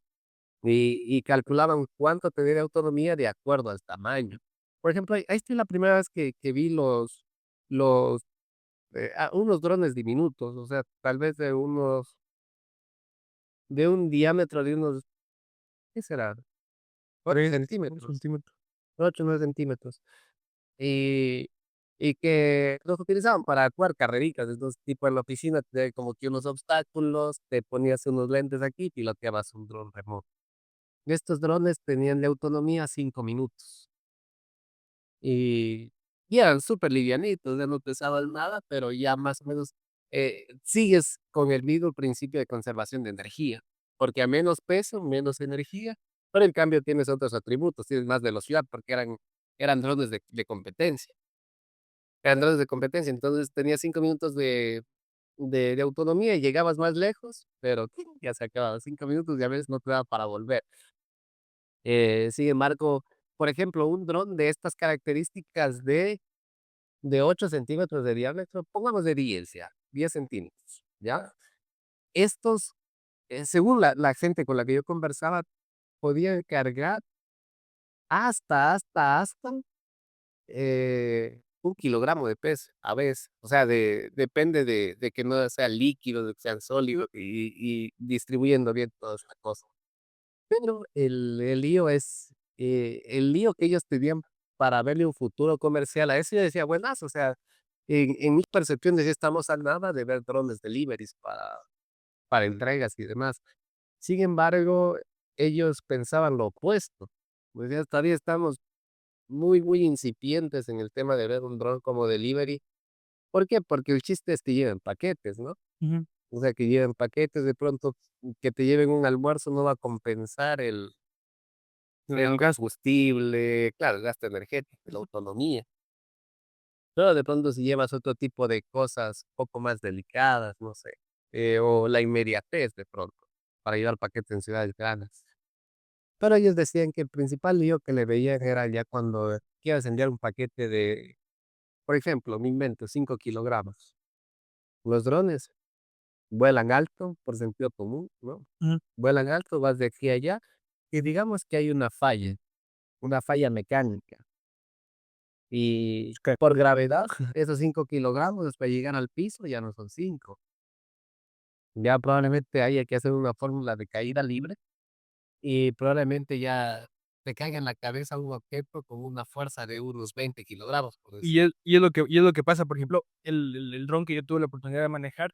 y calculaban cuánto tenía de autonomía de acuerdo al tamaño. Por ejemplo, ahí estoy la primera vez que vi los, unos drones diminutos, o sea, tal vez de un diámetro de unos, ¿qué será? 8 centímetros, 8 o 9 centímetros. Y, y que los utilizaban para jugar carreritas, entonces, tipo en la oficina, te como que unos obstáculos, te ponías unos lentes aquí y piloteabas un dron remoto. Estos drones tenían de autonomía 5 minutos. Y y eran súper livianitos, ya no pesaban nada, pero ya más o menos, sigues con el mismo principio de conservación de energía, porque a menos peso, menos energía, pero en cambio tienes otros atributos, tienes más velocidad, porque eran drones de competencia, eran drones de competencia, entonces tenías 5 minutos de autonomía y llegabas más lejos, pero ya se acababan 5 minutos y a veces no te daba para volver. Sin embargo, por ejemplo, un dron de estas características de 8 centímetros de diámetro, pongamos de 10 ya, 10 centímetros, ¿ya? Estos, según la gente con la que yo conversaba, podían cargar hasta 1 kilogramo de peso a veces. O sea, depende de que no sea líquido, de que sean sólidos y distribuyendo bien toda esta cosa. Pero el lío es, el lío que ellos tenían para verle un futuro comercial a eso, yo decía: "Buenazo", o sea, en mi percepción decía: "Estamos a nada de ver drones deliveries para entregas y demás". Sin embargo, ellos pensaban lo opuesto, pues ya todavía estamos muy, muy incipientes en el tema de ver un dron como delivery, ¿por qué? Porque el chiste es que lleven paquetes, ¿no? Ujú. O sea, que lleven paquetes, de pronto que te lleven un almuerzo no va a compensar el combustible, claro, el gasto energético, la autonomía. Pero de pronto si llevas otro tipo de cosas un poco más delicadas, no sé, o la inmediatez de pronto, para llevar paquetes en ciudades grandes. Pero ellos decían que el principal lío que le veían era ya cuando quieras enviar un paquete de, por ejemplo, me invento, 5 kilogramos. Los drones vuelan alto por sentido común, ¿no? Ujú. Vuelan alto, vas de aquí a allá, y digamos que hay una falla mecánica. Y Okey. por gravedad, esos 5 kilogramos para llegar al piso ya no son 5. Ya probablemente haya que hacer una fórmula de caída libre y probablemente ya te caiga en la cabeza un objeto con una fuerza de unos 20 kilogramos, por decir. Y es lo que pasa, por ejemplo, el dron que yo tuve la oportunidad de manejar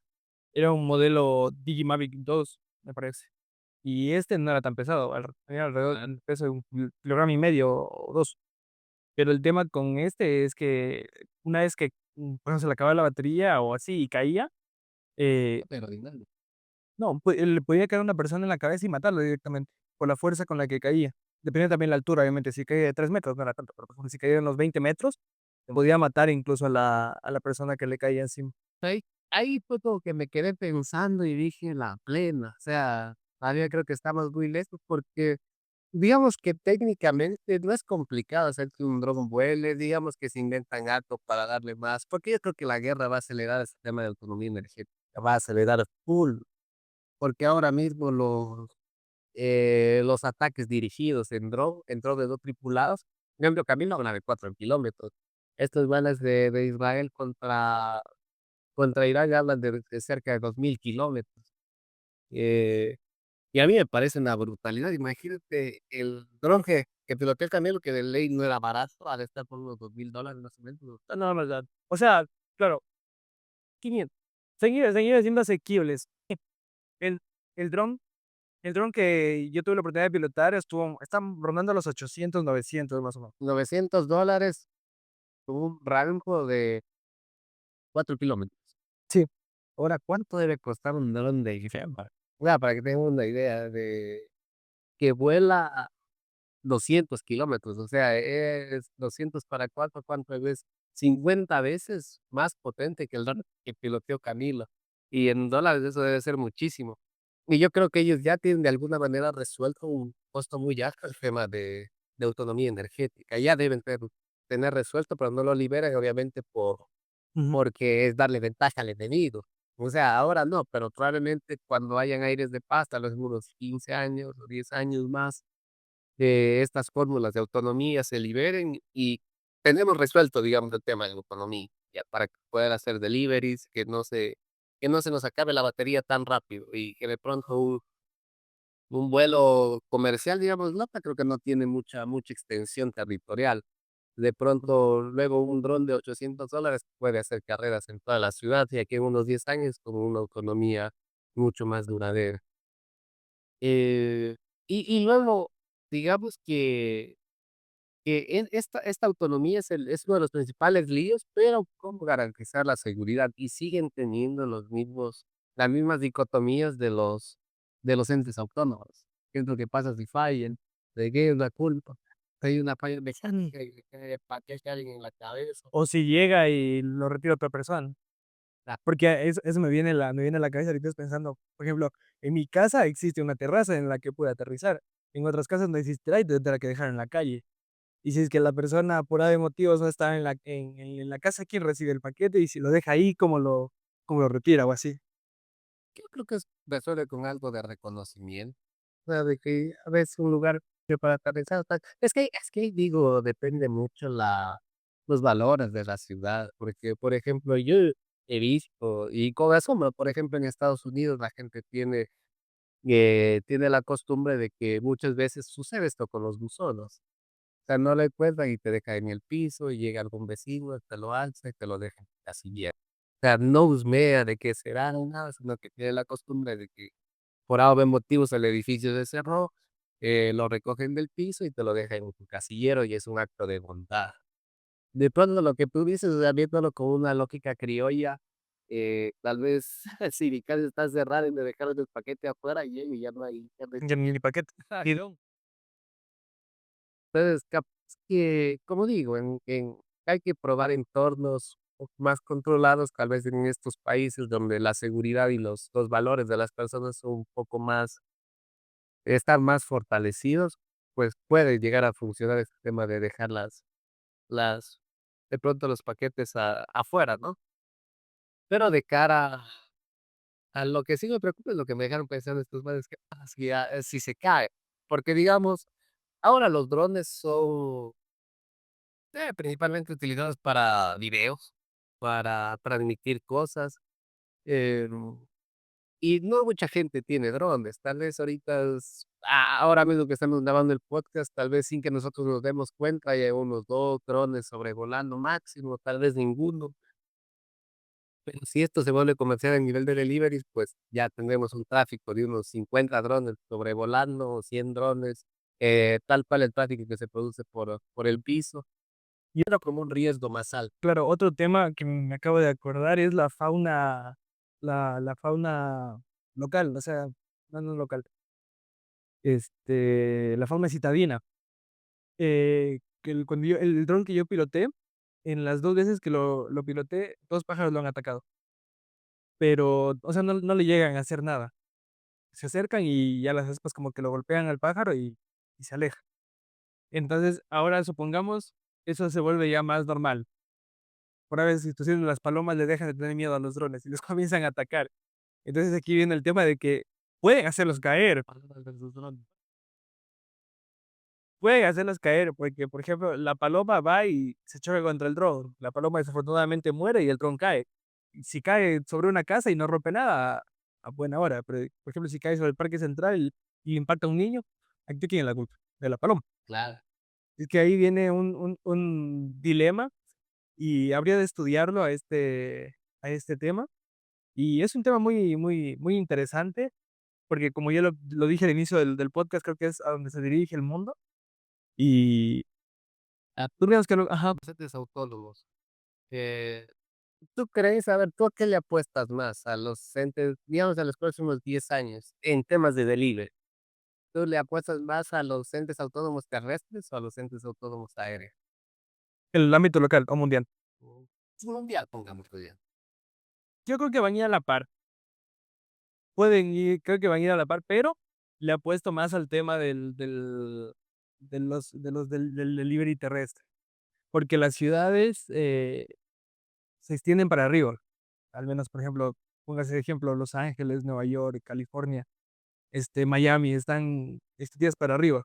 era un modelo Digimavic 2, me parece. Y este no era tan pesado, tenía alrededor del peso de 1,5 kilogramos o 2. Pero el tema con este es que una vez que, por ejemplo, se le acababa la batería o así y caía, eh, Aerodinámica. no, le podía caer a una persona en la cabeza y matarlo directamente, por la fuerza con la que caía. Depende también la altura, obviamente, si caía de 3 metros no era tanto, pero, por ejemplo, si caía en los 20 metros, podía matar incluso a la persona que le caía encima. Ahí ahí fue como que me quedé pensando y dije: "La plena", o sea, todavía creo que estamos muy lejos porque digamos que técnicamente no es complicado hacer que un dron vuele, digamos que se inventan algo para darle más, porque yo creo que la guerra va a acelerar este tema de autonomía energética, va a acelerar full, porque ahora mismo los ataques dirigidos en drones no tripulados, por ejemplo, Camilo habla de 4 kilómetros. Estos balas de Israel contra Irán hablan de cerca de 2000 kilómetros. Eh, y a mí me parece una brutalidad. Imagínate el dron que pilotea el Camilo, que de ley no era barato, ha de estar por unos $2000 más o menos. No, verdad. O sea, claro, 500. Seguir siendo asequibles. El, el dron, el dron que yo tuve la oportunidad de pilotar están rondando los 800, 900 más o menos. $900 con un rango de 4 kilómetros. Sí. Ahora, ¿cuánto debe costar un dron de guerra? Para que tengan una idea de que vuela a 200 kilómetros, o sea, es 200 para 4, ¿cuánto es? 50 veces más potente que el dron que piloteó Camilo. Y en dólares eso debe ser muchísimo. Y yo creo que ellos ya tienen de alguna manera resuelto un costo muy alto el tema de autonomía energética. Ya deben tener resuelto, pero no lo liberan, obviamente, Ujú. porque es darle ventaja al enemigo. O sea, ahora no, pero probablemente cuando hayan aires de paz, tal vez en unos 15 años o 10 años más, estas fórmulas de autonomía se liberen y tenemos resuelto, digamos, el tema de la autonomía, ya para que puedan hacer deliveries, que no se nos acabe la batería tan rápido y que de pronto un vuelo comercial, digamos, no, creo que no tiene mucha extensión territorial. De pronto, luego un dron de $800 puede hacer carreras en toda la ciudad y aquí en unos 10 años con una autonomía mucho más duradera. Eh, y luego, digamos que esta autonomía es uno de los principales líos, pero ¿cómo garantizar la seguridad? Y siguen teniendo las mismas dicotomías de los entes autónomos. ¿Qué es lo que pasa si fallan? ¿De qué es la culpa? Hay una falla mecánica y le cae el paquete a alguien en la cabeza. O si llega y lo retira otra persona. Ah, Porque eso me viene a la cabeza ahorita pensando, por ejemplo, en mi casa existe una terraza en la que puede aterrizar. En otras casas no existirá y tendrá que dejar en la calle. Y si es que la persona por de motivos no está en la casa, ¿quién recibe el paquete? Y si lo deja ahí, cómo lo retira o así? yo creo que resuelve con algo de reconocimiento. O sea, de que a veces un lugar que para aterrizar, tal. Es que digo, depende mucho los valores de la ciudad, porque, por ejemplo, yo he visto, y con asombro, por ejemplo, en Estados Unidos la gente tiene la costumbre de que muchas veces sucede esto con los buzones. O sea, no le cuelgan y te deja en el piso y llega algún vecino, te lo alza y te lo deja así bien. O sea, no husmea de qué será ni nada, sino que tiene la costumbre de que por A o B motivos el edificio se cerró, lo recogen del piso y te lo dejan en tu casillero y es un acto de bondad. De pronto lo que tú dices, o sea, viéndolo con una lógica criolla, tal vez si mi casa está cerrada y me dejaron el paquete afuera y llego y ya no hay internet. Ya ni paquete. Tirón. Entonces, capaz que, como digo, hay que probar entornos más controlados, tal vez en estos países donde la seguridad y los valores de las personas son un poco más están más fortalecidos, pues puede llegar a funcionar este tema de dejar las de pronto los paquetes afuera, ¿no? Pero de cara a lo que sí me preocupa es lo que me dejaron pensando estos manes, ¿qué pasa si se cae? Porque, digamos, ahora los drones son, principalmente utilizados para videos, para transmitir cosas, em y no mucha gente tiene drones. Tal vez ahora mismo que estamos grabando el podcast, tal vez sin que nosotros nos demos cuenta, hay unos 2 drones sobrevolando máximo, tal vez ninguno. Pero si esto se vuelve comercial a nivel de deliveries, pues ya tendremos un tráfico de unos 50 drones sobrevolando, o 100 drones, tal cual el tráfico que se produce por el piso, y otro como un riesgo más alto. Claro, otro tema que me acabo de acordar es la fauna local, o sea, no local, la fauna citadina. Cuando el dron que yo piloté, en las 2 veces que lo piloté, 2 pájaros lo han atacado, pero, o sea, no le llegan a hacer nada. Se acercan y ya las aspas como que lo golpean al pájaro y y se aleja. Entonces, ahora supongamos, eso se vuelve ya más normal. Por varias situaciones, las palomas le dejan de tener miedo a los drones y los comienzan a atacar. Entonces, aquí viene el tema de que pueden hacerlos caer, palomas versus drones. Pueden hacerlos caer, porque, por ejemplo, la paloma va y se choca contra el dron. La paloma desafortunadamente muere y el dron cae. Y si cae sobre una casa y no rompe nada, a buena hora. Pero, por ejemplo, si cae sobre el parque central y impacta a un niño, ¿aquí quién es la culpa? De la paloma. Claro. Es que ahí viene un dilema y habría de estudiarlo a este tema. Y es un tema muy, muy, muy interesante, porque como ya lo dije al inicio del podcast, creo que es a donde se dirige el mundo. Y tú crees que ajá. Los entes autónomos. ¿Tú crees, a ver, tú a qué le apuestas más? A los entes, digamos, a los próximos 10 años en temas de delivery. ¿Tú le apuestas más a los entes autónomos terrestres o a los entes autónomos aéreos? El ámbito local o mundial. Mm, mundial, pongámoslo ya. Yo creo que van a ir a la par. Pueden ir, creo que van a ir a la par, pero le apuesto más al tema del delivery terrestre. Porque las ciudades se extienden para arriba. Al menos, por ejemplo, póngase de ejemplo, Los Ángeles, Nueva York, California, Miami, están extendidas para arriba.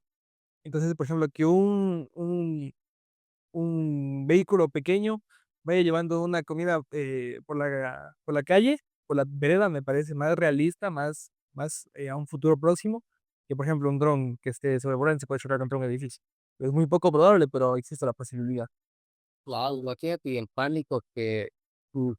Entonces, por ejemplo, que un vehículo pequeño vaya llevando una comida por la calle, por la vereda, me parece más realista, más a un futuro próximo, que por ejemplo un dron que esté sobrevolando se puede chocar contra un edificio. Es muy poco probable, pero existe la posibilidad. Claro, imagínate y el pánico que mm,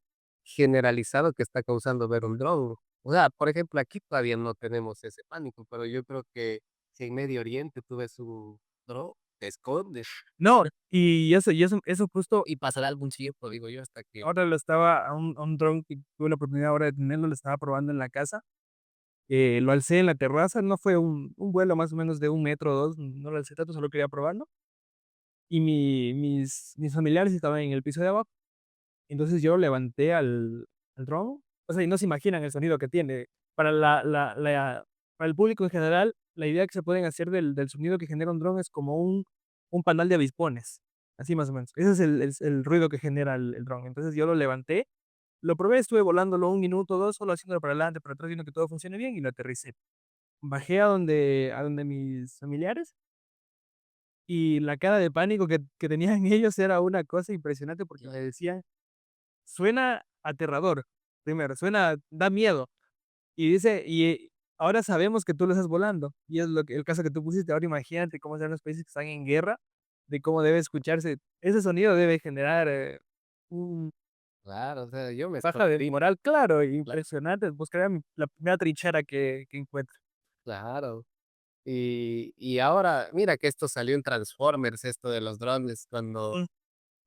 generalizado que está causando ver un dron. O sea, por ejemplo, aquí todavía no tenemos ese pánico, pero yo creo que si en Medio Oriente tú ves un dron, te escondes. No, eso justo, Y pasará algún tiempo, digo yo, hasta que ahora lo estaba, a un dron que tuve la oportunidad ahora de tenerlo, lo estaba probando en la casa. Lo alcé en la terraza, no fue un vuelo más o menos de 1 metro o dos, no lo alcé tanto, solo quería probarlo. Y mis familiares estaban en el piso de abajo. Entonces yo levanté al dron, o sea, y no se imaginan el sonido que tiene. Para para el público en general, la idea que se pueden hacer del sonido que genera un dron es como un panal de avispones, así más o menos. Ese es el ruido que genera el dron. Entonces yo lo levanté, lo probé, estuve volándolo 1 minuto, 2, solo haciéndolo para adelante, para atrás, viendo que todo funcione bien y lo aterricé. Bajé a donde mis familiares y la cara de pánico que tenían ellos era una cosa impresionante porque me decían: "Suena aterrador, primero, da miedo". Y dice, ahora sabemos que tú lo estás volando, y es el caso que tú pusiste. Ahora imagínate cómo serán los países que están en guerra, de cómo debe escucharse. Ese sonido debe generar, un claro, o sea, yo me baja de escondería. moral, claro, Cla impresionante. Buscaría la primera trinchera que encuentre. claro. Y ahora, mira que esto salió en Transformers, esto de los drones, cuando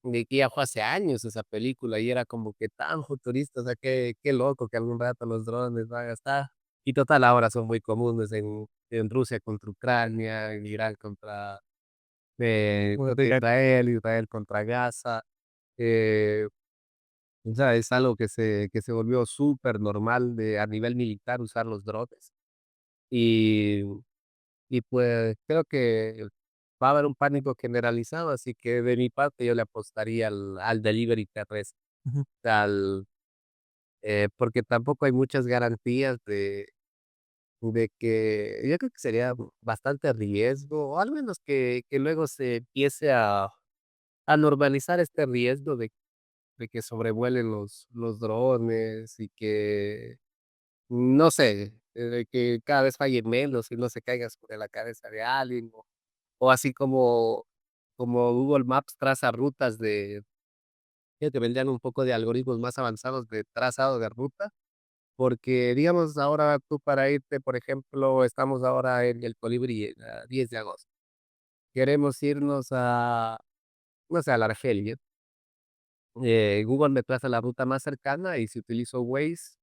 Mm, de que ya fue hace años esa película y era como que tan futurista, o sea, qué loco que algún rato los drones van a estar. Y total, ahora son muy comunes en Rusia contra Ucrania, en Irán como te contra diría, Israel, Israel contra Gaza. Eh, o sea, es algo que se volvió súper normal a nivel militar usar los drones. Y, y pues creo que va a haber un pánico generalizado, así que de mi parte yo le apostaría al delivery terrestre, ujú. al, porque tampoco hay muchas garantías de que yo creo que sería bastante riesgo, o al menos que luego se empiece a normalizar este riesgo de que sobrevuelen los drones y que, no sé, de que cada vez fallen menos y no se caiga sobre la cabeza de alguien, o así como Google Maps traza rutas que vendrían un poco de algoritmos más avanzados de trazado de ruta, porque, digamos, ahora tú para irte, por ejemplo, estamos ahora en el Colibrí, a 10 de agosto. Queremos irnos a, no sé, a la Argelia. Google me traza la ruta más cercana y si utilizo Waze,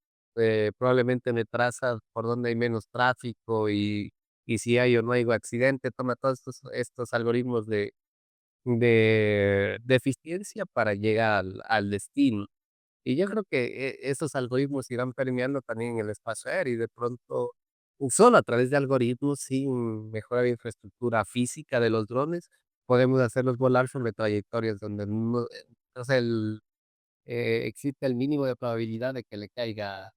probablemente me traza por donde hay menos tráfico y si hay o no hay accidente, toma todos estos algoritmos de eficiencia para llegar al destino. Y yo creo que esos algoritmos irán permeando también en el espacio aéreo y de pronto Solo a través de algoritmos, sin mejorar la infraestructura física de los drones, podemos hacerlos volar sobre trayectorias donde no, o sea, existe el mínimo de probabilidad de que le caiga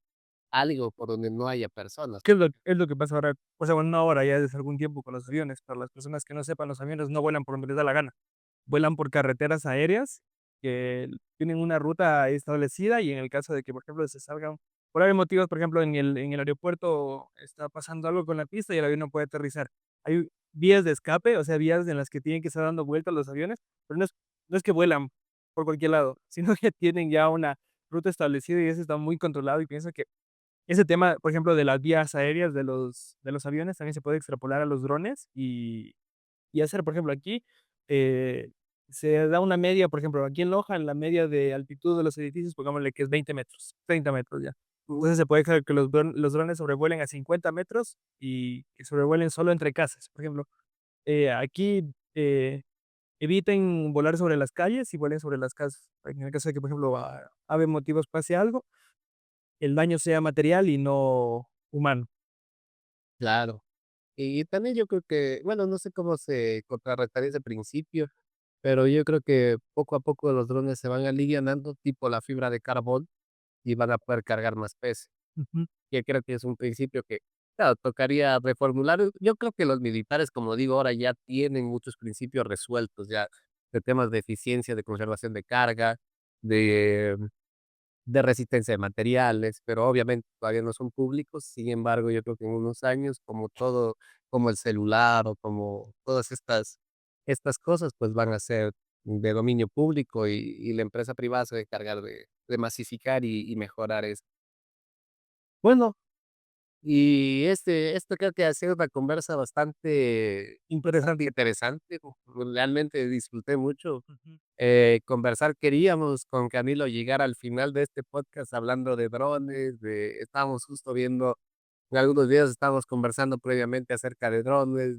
algo por donde no haya personas. ¿Qué es lo que pasa ahora? O sea, bueno, no ahora, ya desde algún tiempo con los aviones. Para las personas que no sepan, los aviones no vuelan por donde les da la gana. Vuelan por carreteras aéreas que tienen una ruta establecida y en el caso de que, por ejemplo, se salgan por varios motivos, por ejemplo, en el aeropuerto está pasando algo con la pista y el avión no puede aterrizar. Hay vías de escape, o sea, vías en las que tienen que estar dando vueltas los aviones, pero no es que vuelan por cualquier lado, sino que tienen ya una ruta establecida y eso está muy controlado y pienso que ese tema, por ejemplo, de las vías aéreas de los aviones también se puede extrapolar a los drones y hacer, por ejemplo, aquí, eh, se da una media, por ejemplo, aquí en Loja, la media de altitud de los edificios, pongámosle que es 20 metros, 30 metros ya. Entonces, se puede hacer que los drones sobrevuelen a 50 metros y que sobrevuelen solo entre casas. Por ejemplo, aquí, eviten volar sobre las calles y vuelen sobre las casas. En el caso de que, por ejemplo, ave motivos pase algo, el daño sea material y no humano. Claro. Y también yo creo que, bueno, no sé cómo se contrarrestaría ese principio, pero yo creo que poco a poco los drones se van alivianando, tipo la fibra de carbón, y van a poder cargar más peso. Ujú, Que creo que es un principio que, claro, tocaría reformular. Yo creo que los militares, como digo, ahora ya tienen muchos principios resueltos ya de temas de eficiencia, de conservación de carga, de de resistencia de materiales, pero obviamente todavía no son públicos. Sin embargo, yo creo que en unos años, como todo, como el celular o como todas estas cosas, pues van a ser de dominio público y la empresa privada se va a encargar de masificar y mejorar eso. Bueno, y esto creo que ha sido una conversa bastante interesante. interesante. Realmente disfruté mucho Ujú. conversar. Queríamos con Camilo llegar al final de este podcast hablando de drones, estábamos justo viendo, en algunos días estábamos conversando previamente acerca de drones,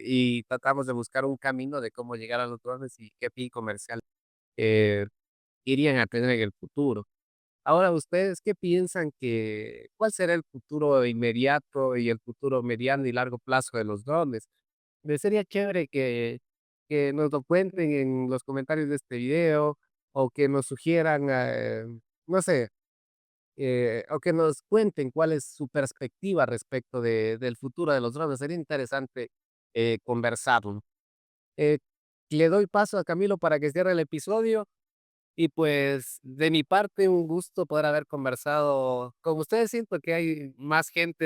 y tratamos de buscar un camino de cómo llegar a los drones y qué fin comercial eh, irían a tener en el futuro. Ahora, ¿ustedes qué piensan cuál será el futuro inmediato y el futuro mediano y largo plazo de los drones? Me sería chévere que nos lo cuenten en los comentarios de este video o que nos sugieran, no sé, o que nos cuenten cuál es su perspectiva respecto del futuro de los drones. Sería interesante conversarlo. Eh, Le doy paso a Camilo para que cierre el episodio y pues de mi parte un gusto poder haber conversado con ustedes. Siento que hay más gente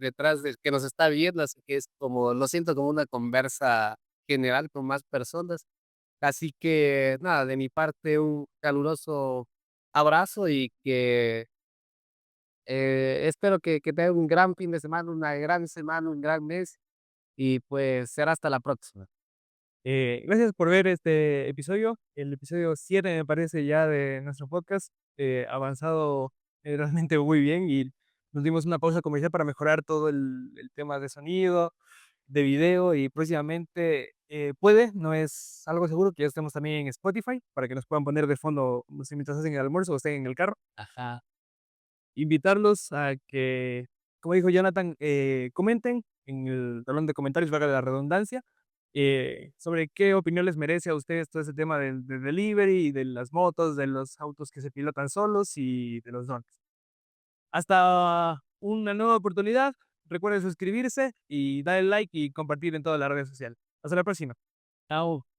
detrás de que nos está viendo, así que es como, lo siento como una conversa general con más personas. Así que nada, de mi parte un caluroso abrazo y que espero que tengan un gran fin de semana, un gran mes y pues será hasta la próxima. Gracias por ver este episodio, el episodio 7 me parece ya de nuestro podcast, avanzado, realmente muy bien y nos dimos una pausa comercial para mejorar todo el tema de sonido, de video y próximamente, no es algo seguro que ya estemos también en Spotify para que nos puedan poner de fondo, no sé, mientras hacen el almuerzo o estén en el carro. Ajá. Invitarlos a que, como dijo Jonathan, comenten en el talón de comentarios, valga la redundancia, sobre qué opinión les merece a ustedes todo ese tema del delivery, de las motos, de los autos que se pilotan solos y de los drones. Hasta una nueva oportunidad. Recuerden suscribirse y darle like y compartir en todas las redes sociales. Hasta la próxima. Chao.